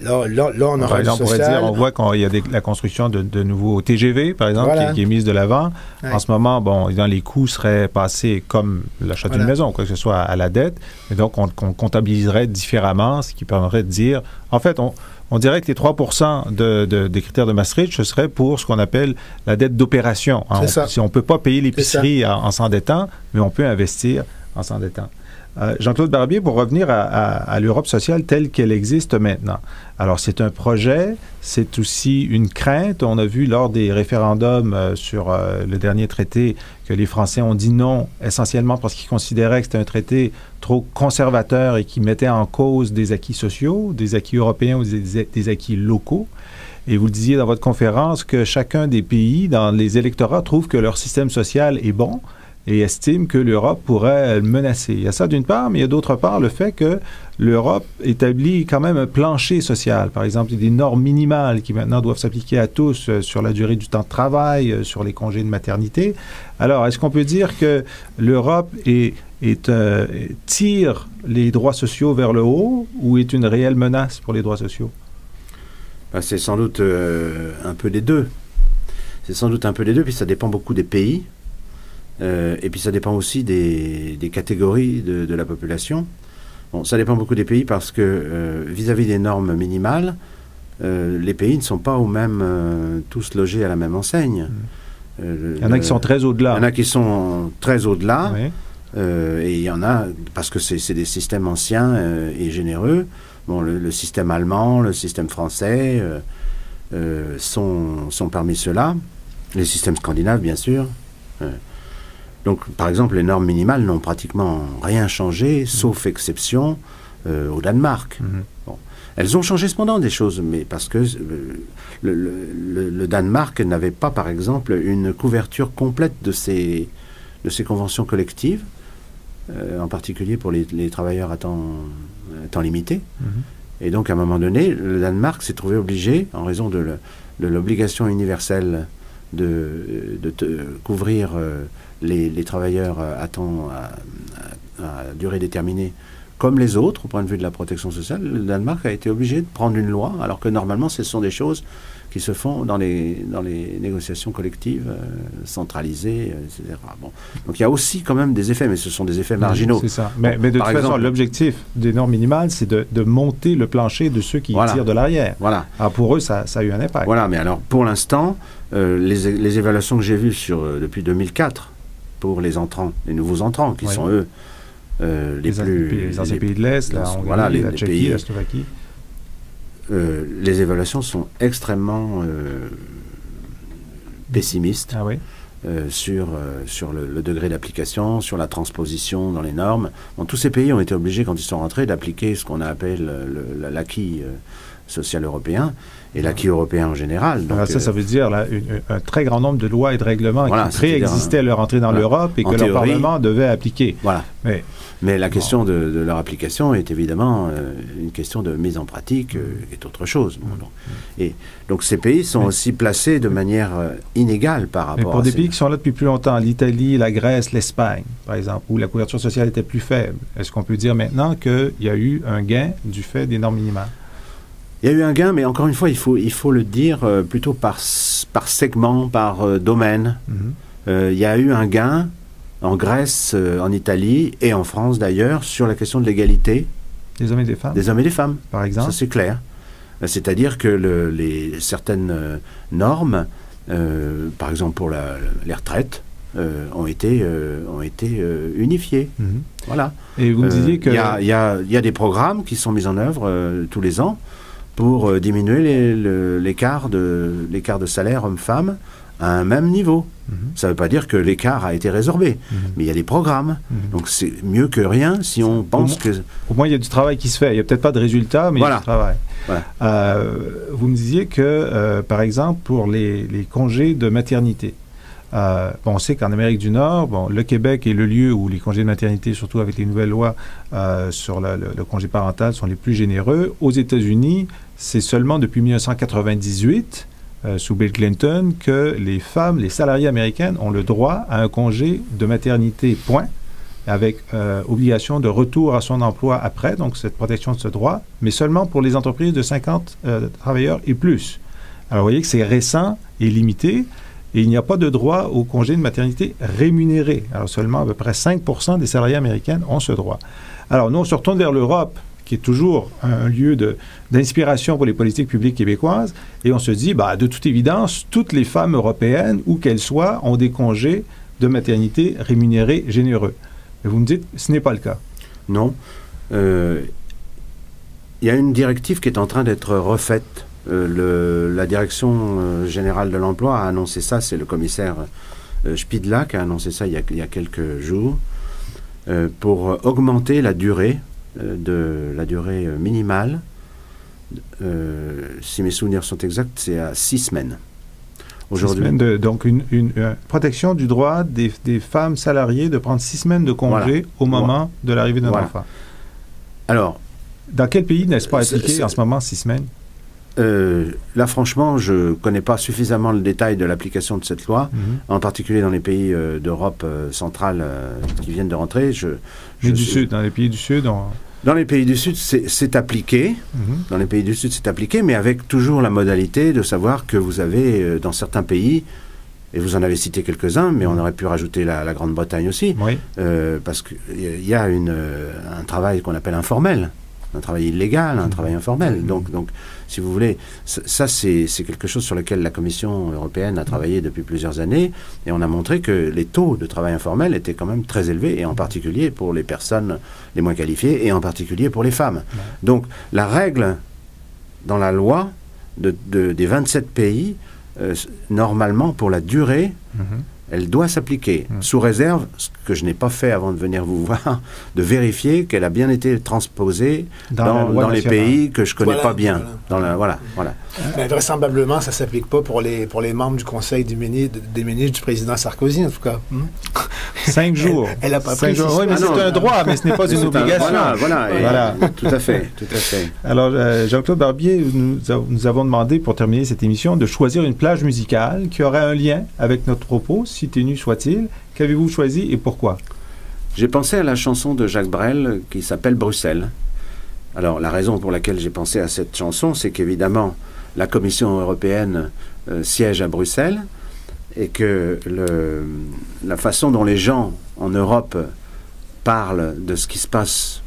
Là, on par exemple, on pourrait dire, on voit qu'il y a la construction de nouveaux TGV, par exemple, voilà. qui est mise de l'avant. Ouais. En ce moment, bon, les coûts seraient passés comme l'achat d'une maison, quoi que ce soit à la dette. Et donc, on comptabiliserait différemment, ce qui permettrait de dire... En fait, on dirait que les 3% des critères de Maastricht, ce serait pour ce qu'on appelle la dette d'opération. Hein. On ne peut pas payer l'épicerie en s'endettant, mais on peut investir en s'endettant. Jean-Claude Barbier, pour revenir à l'Europe sociale telle qu'elle existe maintenant. Alors, c'est un projet, c'est aussi une crainte. On a vu lors des référendums sur le dernier traité que les Français ont dit non, essentiellement parce qu'ils considéraient que c'était un traité trop conservateur et qui mettait en cause des acquis sociaux, des acquis européens ou des acquis locaux. Et vous le disiez dans votre conférence que chacun des pays, dans les électorats, trouve que leur système social est bon et estime que l'Europe pourrait le menacer. Il y a ça d'une part, mais il y a d'autre part le fait que l'Europe établit quand même un plancher social. Par exemple, il y a des normes minimales qui maintenant doivent s'appliquer à tous sur la durée du temps de travail, sur les congés de maternité. Alors, est-ce qu'on peut dire que l'Europe tire les droits sociaux vers le haut ou est une réelle menace pour les droits sociaux? Ben, c'est sans doute un peu des deux. C'est sans doute un peu des deux, puis ça dépend beaucoup des pays. Et puis ça dépend aussi des catégories de la population. Bon, ça dépend beaucoup des pays parce que vis-à-vis des normes minimales, les pays ne sont pas tous logés à la même enseigne. Il y en a qui sont très au-delà. Il y en a qui sont très au-delà. Oui. Et il y en a, parce que c'est des systèmes anciens et généreux. Bon, le système allemand, le système français sont parmi ceux-là. Les systèmes scandinaves, bien sûr. Donc, par exemple, les normes minimales n'ont pratiquement rien changé, sauf exception au Danemark. Bon. Elles ont changé cependant des choses, mais parce que le Danemark n'avait pas, par exemple, une couverture complète de ses conventions collectives. en particulier pour les travailleurs à temps limité. Et donc, à un moment donné, le Danemark s'est trouvé obligé, en raison de l'obligation universelle de couvrir les travailleurs à temps à durée déterminée, comme les autres, au point de vue de la protection sociale. Le Danemark a été obligé de prendre une loi, alors que normalement, ce sont des choses qui se font dans les négociations collectives centralisées, etc. Bon. Donc il y a aussi quand même des effets, mais ce sont des effets marginaux. C'est ça. Mais de toute façon, l'objectif des normes minimales, c'est de monter le plancher de ceux qui tirent de l'arrière. Voilà. Alors pour eux, ça a eu un impact. Voilà, mais alors pour l'instant, les évaluations que j'ai vues depuis 2004 pour les nouveaux entrants, qui sont eux les anciens pays de l'Est, la Hongrie, la Tchéquie, la Slovaquie. Les évaluations sont extrêmement pessimistes sur le degré d'application, sur la transposition dans les normes. Bon, tous ces pays ont été obligés, quand ils sont rentrés, d'appliquer ce qu'on appelle l'acquis social européen et l'acquis européen en général. Donc, ça veut dire un très grand nombre de lois et de règlements qui préexistaient à leur entrée dans l'Europe et que leur Parlement devait appliquer. Voilà. Mais la question de leur application est évidemment une question de mise en pratique est autre chose. Et donc ces pays sont aussi placés de manière inégale par rapport à... Mais pour des pays qui sont là depuis plus longtemps, l'Italie, la Grèce, l'Espagne, par exemple, où la couverture sociale était plus faible, est-ce qu'on peut dire maintenant qu'il y a eu un gain du fait des normes minimales? Il y a eu un gain, mais encore une fois, il faut le dire plutôt par segment, par domaine. Il y a eu un gain en Grèce, en Italie et en France d'ailleurs, sur la question de l'égalité des hommes et des femmes. Des hommes et des femmes, par exemple. Ça c'est clair. C'est-à-dire que certaines normes, par exemple pour les retraites, ont été unifiées. Voilà. Et vous me disiez que... Il y a des programmes qui sont mis en œuvre tous les ans pour diminuer l'écart de salaire homme-femme à un même niveau. Ça ne veut pas dire que l'écart a été résorbé, mais il y a des programmes. Donc c'est mieux que rien si on pense que... Au moins, il y a du travail qui se fait. Il n'y a peut-être pas de résultat, mais il y a du travail. Voilà. Vous me disiez que, par exemple, pour les congés de maternité, on sait qu'en Amérique du Nord, le Québec est le lieu où les congés de maternité, surtout avec les nouvelles lois sur le congé parental, sont les plus généreux. Aux États-Unis, c'est seulement depuis 1998... sous Bill Clinton, que les femmes, les salariées américaines ont le droit à un congé de maternité, point, avec obligation de retour à son emploi après, donc cette protection de ce droit, mais seulement pour les entreprises de 50 travailleurs et plus. Alors, vous voyez que c'est récent et limité, et il n'y a pas de droit au congé de maternité rémunéré. Alors, seulement à peu près 5% des salariées américaines ont ce droit. Alors, nous, on se retourne vers l'Europe, qui est toujours un lieu d'inspiration pour les politiques publiques québécoises. Et on se dit, de toute évidence, toutes les femmes européennes, où qu'elles soient, ont des congés de maternité rémunérés généreux. Mais vous me dites, ce n'est pas le cas. Non. Il y a une directive qui est en train d'être refaite. La direction générale de l'emploi a annoncé ça, c'est le commissaire Spidla qui a annoncé ça il y a quelques jours, pour augmenter la durée minimale, si mes souvenirs sont exacts, c'est à 6 semaines. Aujourd'hui, donc une protection du droit des femmes salariées de prendre 6 semaines de congé au moment de l'arrivée d'un enfant. Alors, dans quel pays n'est-ce pas appliqué en ce moment 6 semaines? Là, franchement, je ne connais pas suffisamment le détail de l'application de cette loi, en particulier dans les pays d'Europe centrale qui viennent de rentrer. Dans les pays du Sud, Dans les pays du Sud, c'est appliqué. Dans les pays du Sud, c'est appliqué, mais avec toujours la modalité de savoir que vous avez, dans certains pays, et vous en avez cité quelques-uns, mais on aurait pu rajouter la Grande-Bretagne aussi, parce qu'il y a un travail qu'on appelle informel. Un travail illégal, un travail informel. Donc, si vous voulez, ça c'est quelque chose sur lequel la Commission européenne a travaillé depuis plusieurs années, et on a montré que les taux de travail informel étaient quand même très élevés, et en particulier pour les personnes les moins qualifiées, et en particulier pour les femmes. Donc, la règle dans la loi des 27 pays, normalement, pour la durée, Elle doit s'appliquer, sous réserve, ce que je n'ai pas fait avant de venir vous voir, de vérifier qu'elle a bien été transposée dans les pays que je ne connais pas bien. Voilà. Mais vraisemblablement, ça ne s'applique pas pour les membres du Conseil des ministres du président Sarkozy, en tout cas. 5 jours. Elle n'a pas pris 5 jours. Oui, mais c'est un droit, mais ce n'est pas une obligation. Voilà. Tout à fait. Alors, Jean-Claude Barbier, nous avons demandé, pour terminer cette émission, de choisir une plage musicale qui aurait un lien avec notre propos, si ténu soit-il. Qu'avez-vous choisi et pourquoi? J'ai pensé à la chanson de Jacques Brel qui s'appelle Bruxelles. Alors, la raison pour laquelle j'ai pensé à cette chanson, c'est qu'évidemment, la Commission européenne siège à Bruxelles et que la façon dont les gens en Europe parlent de ce qui se passe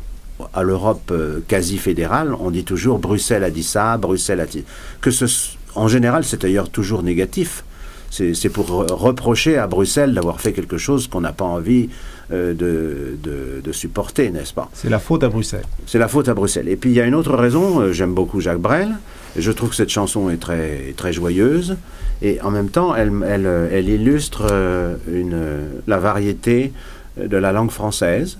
à l'Europe quasi fédérale, on dit toujours Bruxelles a dit ça, Bruxelles a dit... En général, c'est d'ailleurs toujours négatif. C'est pour reprocher à Bruxelles d'avoir fait quelque chose qu'on n'a pas envie de supporter, n'est-ce pas? C'est la faute à Bruxelles. C'est la faute à Bruxelles. Et puis il y a une autre raison, j'aime beaucoup Jacques Brel, et je trouve que cette chanson est très, très joyeuse, et en même temps, elle illustre la variété de la langue française.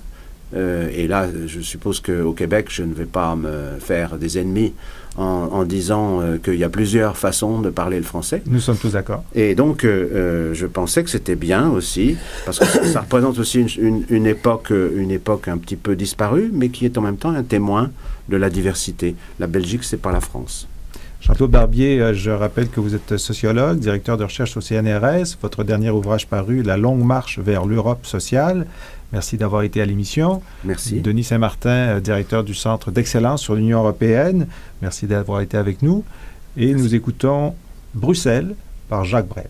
Et là, je suppose qu'au Québec, je ne vais pas me faire des ennemis en disant qu'il y a plusieurs façons de parler le français. Nous sommes tous d'accord. Et donc, je pensais que c'était bien aussi, parce que ça représente aussi une époque un petit peu disparue, mais qui est en même temps un témoin de la diversité. La Belgique, c'est pas la France. Jean-Claude Barbier, je rappelle que vous êtes sociologue, directeur de recherche au CNRS. Votre dernier ouvrage paru, La longue marche vers l'Europe sociale. Merci d'avoir été à l'émission. Merci. Denis Saint-Martin, directeur du Centre d'excellence sur l'Union européenne. Merci d'avoir été avec nous. Et nous écoutons Bruxelles par Jacques Brel.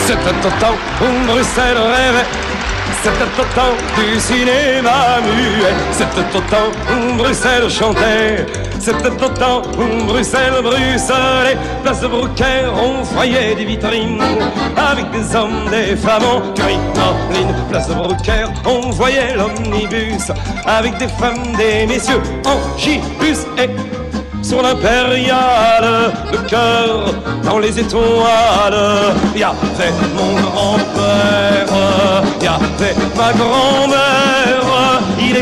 C'était au temps où Bruxelles rêvait, c'était au temps du cinéma muet, c'était au temps où Bruxelles chantait, c'était au temps où Bruxelles bruxelait, place de Brouckère, on voyait des vitrines, avec des hommes, des femmes en crinoline, place de Brouckère, on voyait l'omnibus, avec des femmes, des messieurs en gibus, et sur l'impériale, le cœur dans les étoiles. Il y avait mon grand-père, il y avait ma grand-mère. Il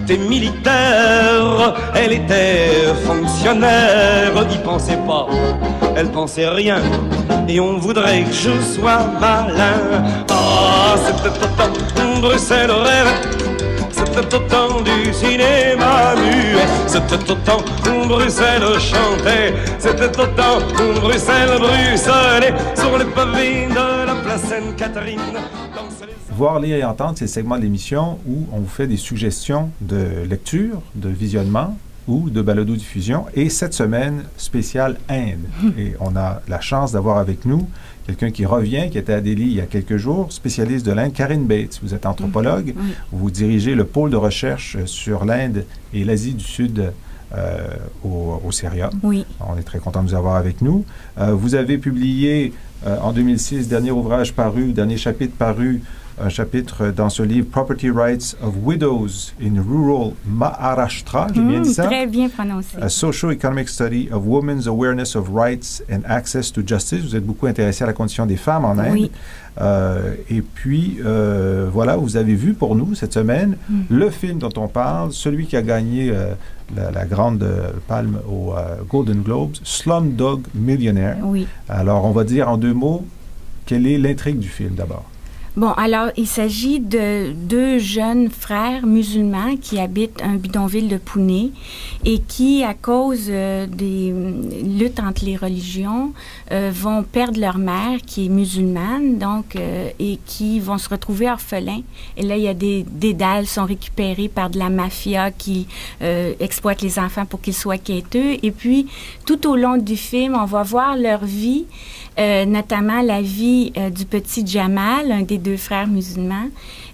était militaire, elle était fonctionnaire. N'y pensez pas, elle pensait rien. Et on voudrait que je sois malin. Ah, c'était au temps Bruxelles rêve. C'était au temps du cinéma muet, c'était au temps où Bruxelles chantait, c'était au temps où Bruxelles bruxelait sur les pavés de la place Sainte-Catherine. Voir, lire et entendre, c'est le segment de l'émission où on vous fait des suggestions de lecture, de visionnement ou de balado-diffusion. Et cette semaine, spéciale Inde. Et on a la chance d'avoir avec nous quelqu'un qui revient, qui était à Delhi il y a quelques jours, spécialiste de l'Inde, Karine Bates. Vous êtes anthropologue, vous dirigez le pôle de recherche sur l'Inde et l'Asie du Sud au Cerium. Oui. On est très content de vous avoir avec nous. Vous avez publié en 2006, dernier chapitre paru, un chapitre dans ce livre Property Rights of Widows in Rural Maharashtra, j'ai bien dit ça? Très bien prononcé. A Socio-Economic Study of Women's Awareness of Rights and Access to Justice. Vous êtes beaucoup intéressé à la condition des femmes en Inde. Oui. Et puis, voilà, vous avez vu pour nous cette semaine le film dont on parle, celui qui a gagné la grande palme aux Golden Globes, Slumdog Millionaire. Oui. Alors, on va dire en 2 mots, quelle est l'intrigue du film d'abord? Bon, alors, il s'agit de 2 jeunes frères musulmans qui habitent un bidonville de Pune et qui, à cause des luttes entre les religions, vont perdre leur mère, qui est musulmane, donc, et qui vont se retrouver orphelins. Et là, il y a des dalles sont récupérées par de la mafia qui exploite les enfants pour qu'ils soient quêteux. Et puis, tout au long du film, on va voir leur vie, notamment la vie du petit Jamal, un des 2 frères musulmans,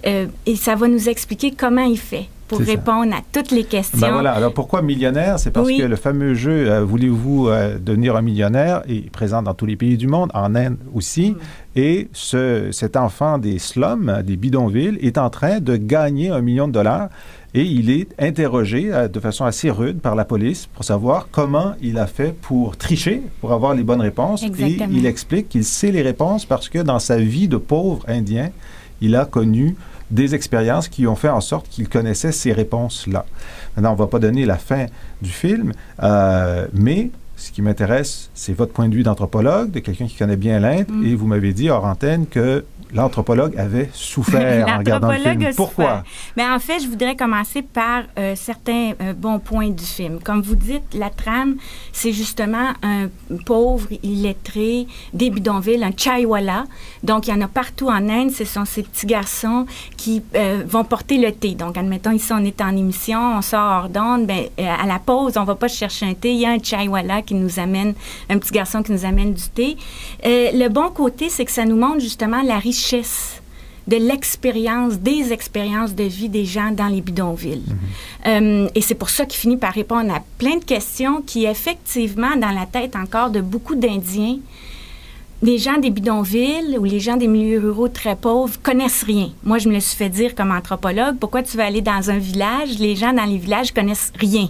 et ça va nous expliquer comment il fait pour C'est ça. répondre à toutes les questions. Ben voilà. Alors pourquoi millionnaire? C'est parce Oui. que le fameux jeu Voulez-vous devenir un millionnaire est présent dans tous les pays du monde, en Inde aussi. Et cet enfant des slums, des bidonvilles, est en train de gagner $1 million. Et il est interrogé de façon assez rude par la police pour savoir comment il a fait pour tricher, pour avoir les bonnes réponses. Exactement. Et il explique qu'il sait les réponses parce que dans sa vie de pauvre Indien, il a connu des expériences qui ont fait en sorte qu'il connaissait ces réponses-là. Maintenant, on ne va pas donner la fin du film, mais ce qui m'intéresse, c'est votre point de vue d'anthropologue, de quelqu'un qui connaît bien l'Inde, et vous m'avez dit hors antenne que l'anthropologue avait souffert en regardant le film. Pourquoi? Bien, en fait, je voudrais commencer par certains bons points du film. Comme vous dites, la trame, c'est justement un pauvre illettré des bidonvilles, un chaiwala. Donc, il y en a partout en Inde. Ce sont ces petits garçons qui vont porter le thé. Donc, admettons, ici, on est en émission, on sort hors d'onde. Bien, à la pause, on va pas chercher un thé. Il y a un chaiwala qui nous amène, un petit garçon qui nous amène du thé. Le bon côté, c'est que ça nous montre justement la richesse de l'expérience, des expériences de vie des gens dans les bidonvilles. Et c'est pour ça qu'il finit par répondre à plein de questions qui, effectivement, dans la tête encore de beaucoup d'Indiens, les gens des bidonvilles ou les gens des milieux ruraux très pauvres connaissent rien. Moi, je me le suis fait dire comme anthropologue, pourquoi tu vas aller dans un village? Les gens dans les villages connaissent rien.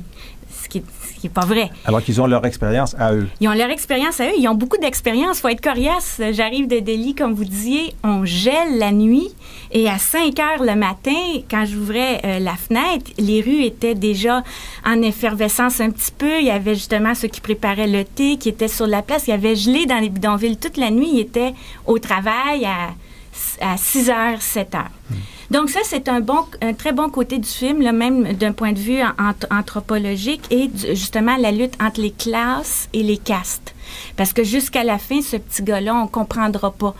Ce qui est pas vrai. Alors qu'ils ont leur expérience à eux. Ils ont leur expérience à eux. Ils ont beaucoup d'expérience. Il faut être coriace. J'arrive de Delhi, comme vous disiez, on gèle la nuit. Et à 5 heures le matin, quand j'ouvrais la fenêtre, les rues étaient déjà en effervescence un petit peu. Il y avait justement ceux qui préparaient le thé, qui étaient sur la place. Il y avait gelé dans les bidonvilles toute la nuit. Ils étaient au travail à 6 heures, 7 heures. Donc ça, c'est un très bon côté du film, là, même d'un point de vue anthropologique, et justement la lutte entre les classes et les castes. Parce que jusqu'à la fin, ce petit gars-là, on ne comprendra pas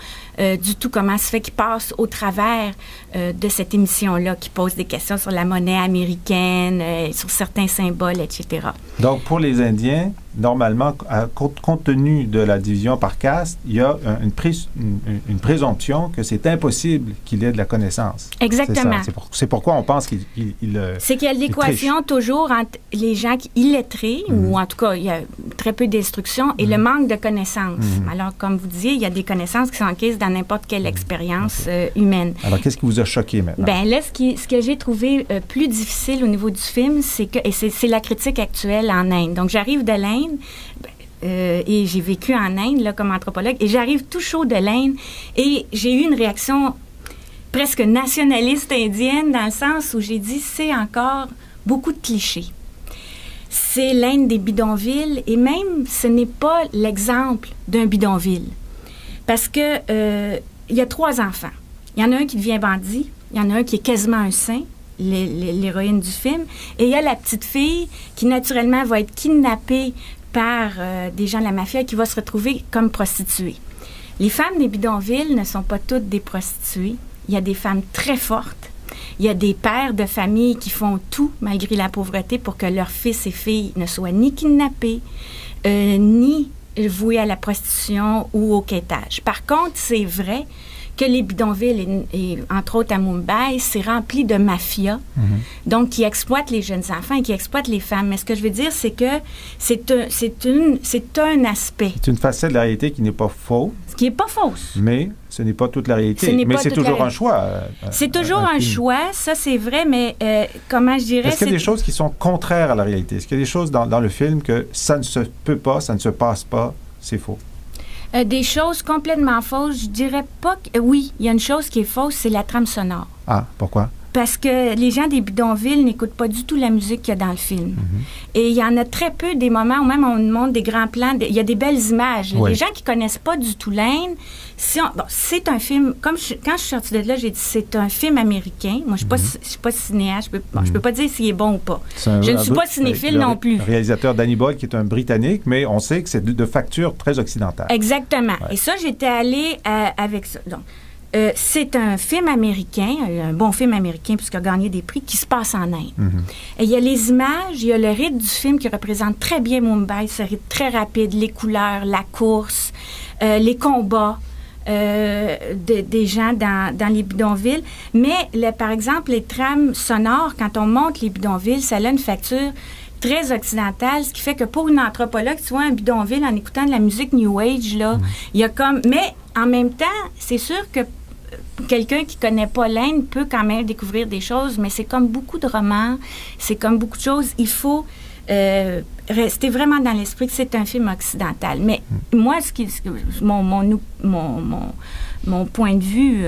du tout comment se fait qu'il passe au travers de cette émission-là, qui pose des questions sur la monnaie américaine, sur certains symboles, etc. Donc, pour les Indiens, normalement, compte tenu de la division par caste, il y a une présomption que c'est impossible qu'il ait de la connaissance. Exactement. C'est pourquoi on pense qu'il c'est qu'il y a l'équation toujours entre les gens illettrés, ou en tout cas, il y a très peu d'instruction, et le manque de connaissances. Alors, comme vous disiez, il y a des connaissances qui sont acquises dans n'importe quelle expérience humaine. Alors, qu'est-ce qui vous a choqué maintenant? Bien, là, ce que j'ai trouvé plus difficile au niveau du film, c'est que, et c'est la critique actuelle en Inde. Donc, j'arrive de l'Inde, et j'ai vécu en Inde, là, comme anthropologue, et j'arrive tout chaud de l'Inde, et j'ai eu une réaction presque nationaliste indienne, dans le sens où j'ai dit, c'est encore beaucoup de clichés. C'est l'Inde des bidonvilles, et même, ce n'est pas l'exemple d'un bidonville. Parce que il y a 3 enfants. Il y en a un qui devient bandit, il y en a un qui est quasiment un saint, l'héroïne du film, et il y a la petite fille qui, naturellement, va être kidnappée par des gens de la mafia qui va se retrouver comme prostituée. Les femmes des bidonvilles ne sont pas toutes des prostituées. Il y a des femmes très fortes. Il y a des pères de famille qui font tout, malgré la pauvreté, pour que leurs fils et filles ne soient ni kidnappés, ni voués à la prostitution ou au quêtage. Par contre, c'est vrai que les bidonvilles, et entre autres à Mumbai, c'est rempli de mafias, donc qui exploitent les jeunes enfants et qui exploitent les femmes. Mais ce que je veux dire, c'est que c'est un aspect. C'est une facette de la réalité qui n'est pas fausse. Ce qui n'est pas fausse. Mais ce n'est pas toute la réalité. Mais c'est toujours un choix. C'est toujours un choix, ça c'est vrai, mais comment je dirais... Est-ce qu'il y a des choses qui sont contraires à la réalité? Est-ce qu'il y a des choses dans le film que ça ne se peut pas, ça ne se passe pas, c'est faux? Des choses complètement fausses, je dirais pas que... Oui, il y a une chose qui est fausse, c'est la trame sonore. Ah, pourquoi? Parce que les gens des bidonvilles n'écoutent pas du tout la musique qu'il y a dans le film. Et il y en a très peu des moments où même on nous montre des grands plans, il y a des belles images. Oui. Les gens qui connaissent pas du tout l'Inde, c'est un film, quand je suis sortie de là, j'ai dit c'est un film américain. Moi, je suis pas cinéaste, je peux pas dire s'il est bon ou pas. Je ne suis pas cinéphile non plus. Le réalisateur Danny Boyle, qui est un Britannique, mais on sait que c'est de facture très occidentale. Exactement. Ouais. Et ça, j'étais allée avec ça. Donc, c'est un film américain, un bon film américain, puisqu'il a gagné des prix, qui se passe en Inde. Et il y a les images, il y a le rythme du film qui représente très bien Mumbai, ce rythme très rapide, les couleurs, la course, les combats. des gens dans les bidonvilles. Mais, par exemple, les trames sonores, quand on monte les bidonvilles, ça a une facture très occidentale, ce qui fait que pour une anthropologue, tu vois, un bidonville, en écoutant de la musique New Age, là, il y a comme... Mais, en même temps, c'est sûr que quelqu'un qui connaît pas l'Inde peut quand même découvrir des choses, mais c'est comme beaucoup de romans, c'est comme beaucoup de choses. Il faut rester vraiment dans l'esprit que c'est un film occidental. Mais moi, mon point de vue,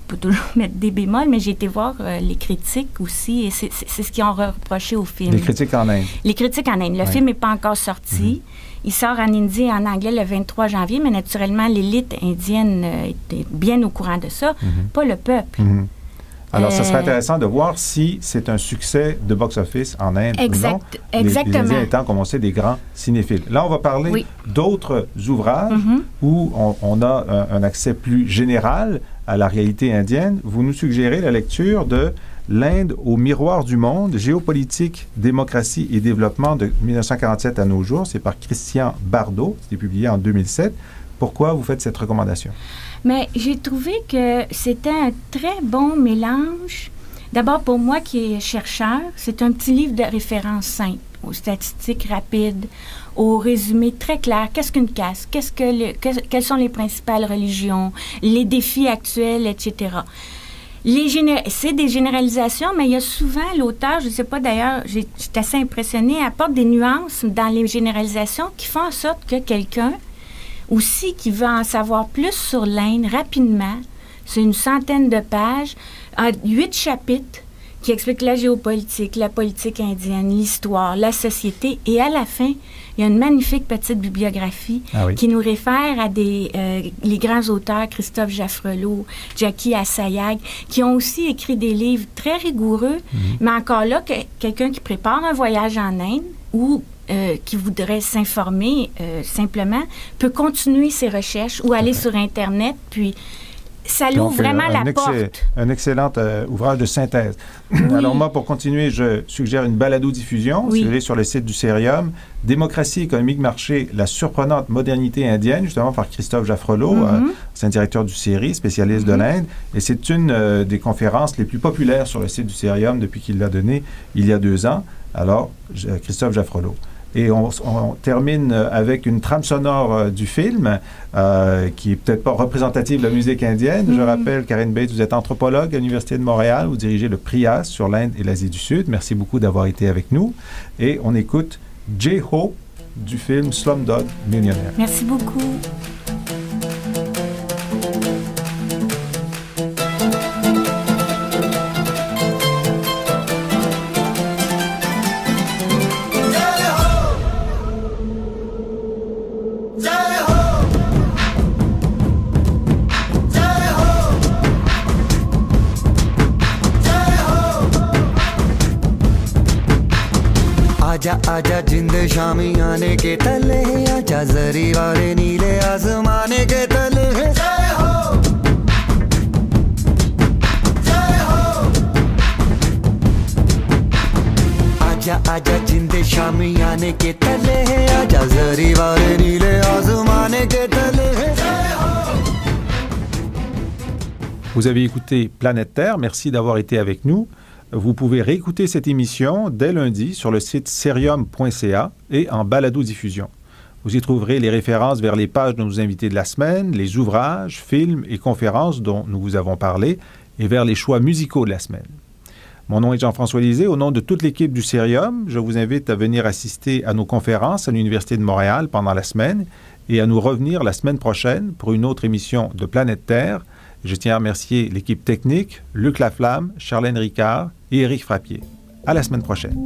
peut toujours mettre des bémols, mais j'ai été voir les critiques aussi, et c'est ce qu'ils ont reproché au film. Les critiques en Inde. Les critiques en Inde. Le film n'est pas encore sorti. Il sort en Indie et en anglais le 23 janvier, mais naturellement, l'élite indienne était bien au courant de ça, pas le peuple. Alors, ça serait intéressant de voir si c'est un succès de box-office en Inde ou non. Exactement. Les Indiens étant, comme on sait, des grands cinéphiles. Là, on va parler d'autres ouvrages où on a un accès plus général à la réalité indienne. Vous nous suggérez la lecture de L'Inde au miroir du monde, géopolitique, démocratie et développement de 1947 à nos jours. C'est par Christian Bardot. C'était publié en 2007. Pourquoi vous faites cette recommandation? Mais j'ai trouvé que c'était un très bon mélange. D'abord, pour moi qui est chercheur, c'est un petit livre de référence simple, aux statistiques rapides, aux résumés très clairs. Qu'est-ce qu'une caste? Quelles sont les principales religions? Les défis actuels, etc. C'est des généralisations, mais il y a souvent l'auteur, je ne sais pas d'ailleurs, j'étais assez impressionnée, apporte des nuances dans les généralisations qui font en sorte que quelqu'un aussi qui veut en savoir plus sur l'Inde rapidement, c'est une centaine de pages, a 8 chapitres qui expliquent la géopolitique, la politique indienne, l'histoire, la société, et à la fin, il y a une magnifique petite bibliographie qui nous réfère à les grands auteurs, Christophe Jaffrelot, Jackie Assayag, qui ont aussi écrit des livres très rigoureux, mais encore là, quelqu'un qui prépare un voyage en Inde ou qui voudrait s'informer simplement, peut continuer ses recherches ou aller sur Internet, puis ça l'ouvre vraiment la porte. Un excellent ouvrage de synthèse. Alors moi, pour continuer, je suggère une balado-diffusion. Si vous allez sur le site du Cérium, Démocratie, économique, marché, la surprenante modernité indienne, justement par Christophe Jaffrelot, c'est un directeur du CERI, spécialiste de l'Inde. Et c'est une des conférences les plus populaires sur le site du Cérium depuis qu'il l'a donné il y a 2 ans. Alors, Christophe Jaffrelot. Et on termine avec une trame sonore du film qui est peut-être pas représentative de la musique indienne. Je rappelle, Karine Bates, vous êtes anthropologue à l'Université de Montréal. Vous dirigez le PRIAS sur l'Inde et l'Asie du Sud. Merci beaucoup d'avoir été avec nous. Et on écoute J-Hope du film Slumdog Millionnaire. Merci beaucoup. आजा आजा जिंद शामी आने के तले, आजा जरी वाले नीले आसमाने के तले। जय हो जय हो, आजा आजा जिंद शामी आने के तले, आजा जरी वाले नीले आसमाने के तले। जय हो। Vous avez écouté Planète Terre. Merci d'avoir été avec nous. Vous pouvez réécouter cette émission dès lundi sur le site cerium.ca et en balado-diffusion. Vous y trouverez les références vers les pages de nos invités de la semaine, les ouvrages, films et conférences dont nous vous avons parlé et vers les choix musicaux de la semaine. Mon nom est Jean-François Lisée. Au nom de toute l'équipe du Cerium, je vous invite à venir assister à nos conférences à l'Université de Montréal pendant la semaine et à nous revenir la semaine prochaine pour une autre émission de Planète Terre. Je tiens à remercier l'équipe technique, Luc Laflamme, Charlène Ricard et Éric Frappier. À la semaine prochaine.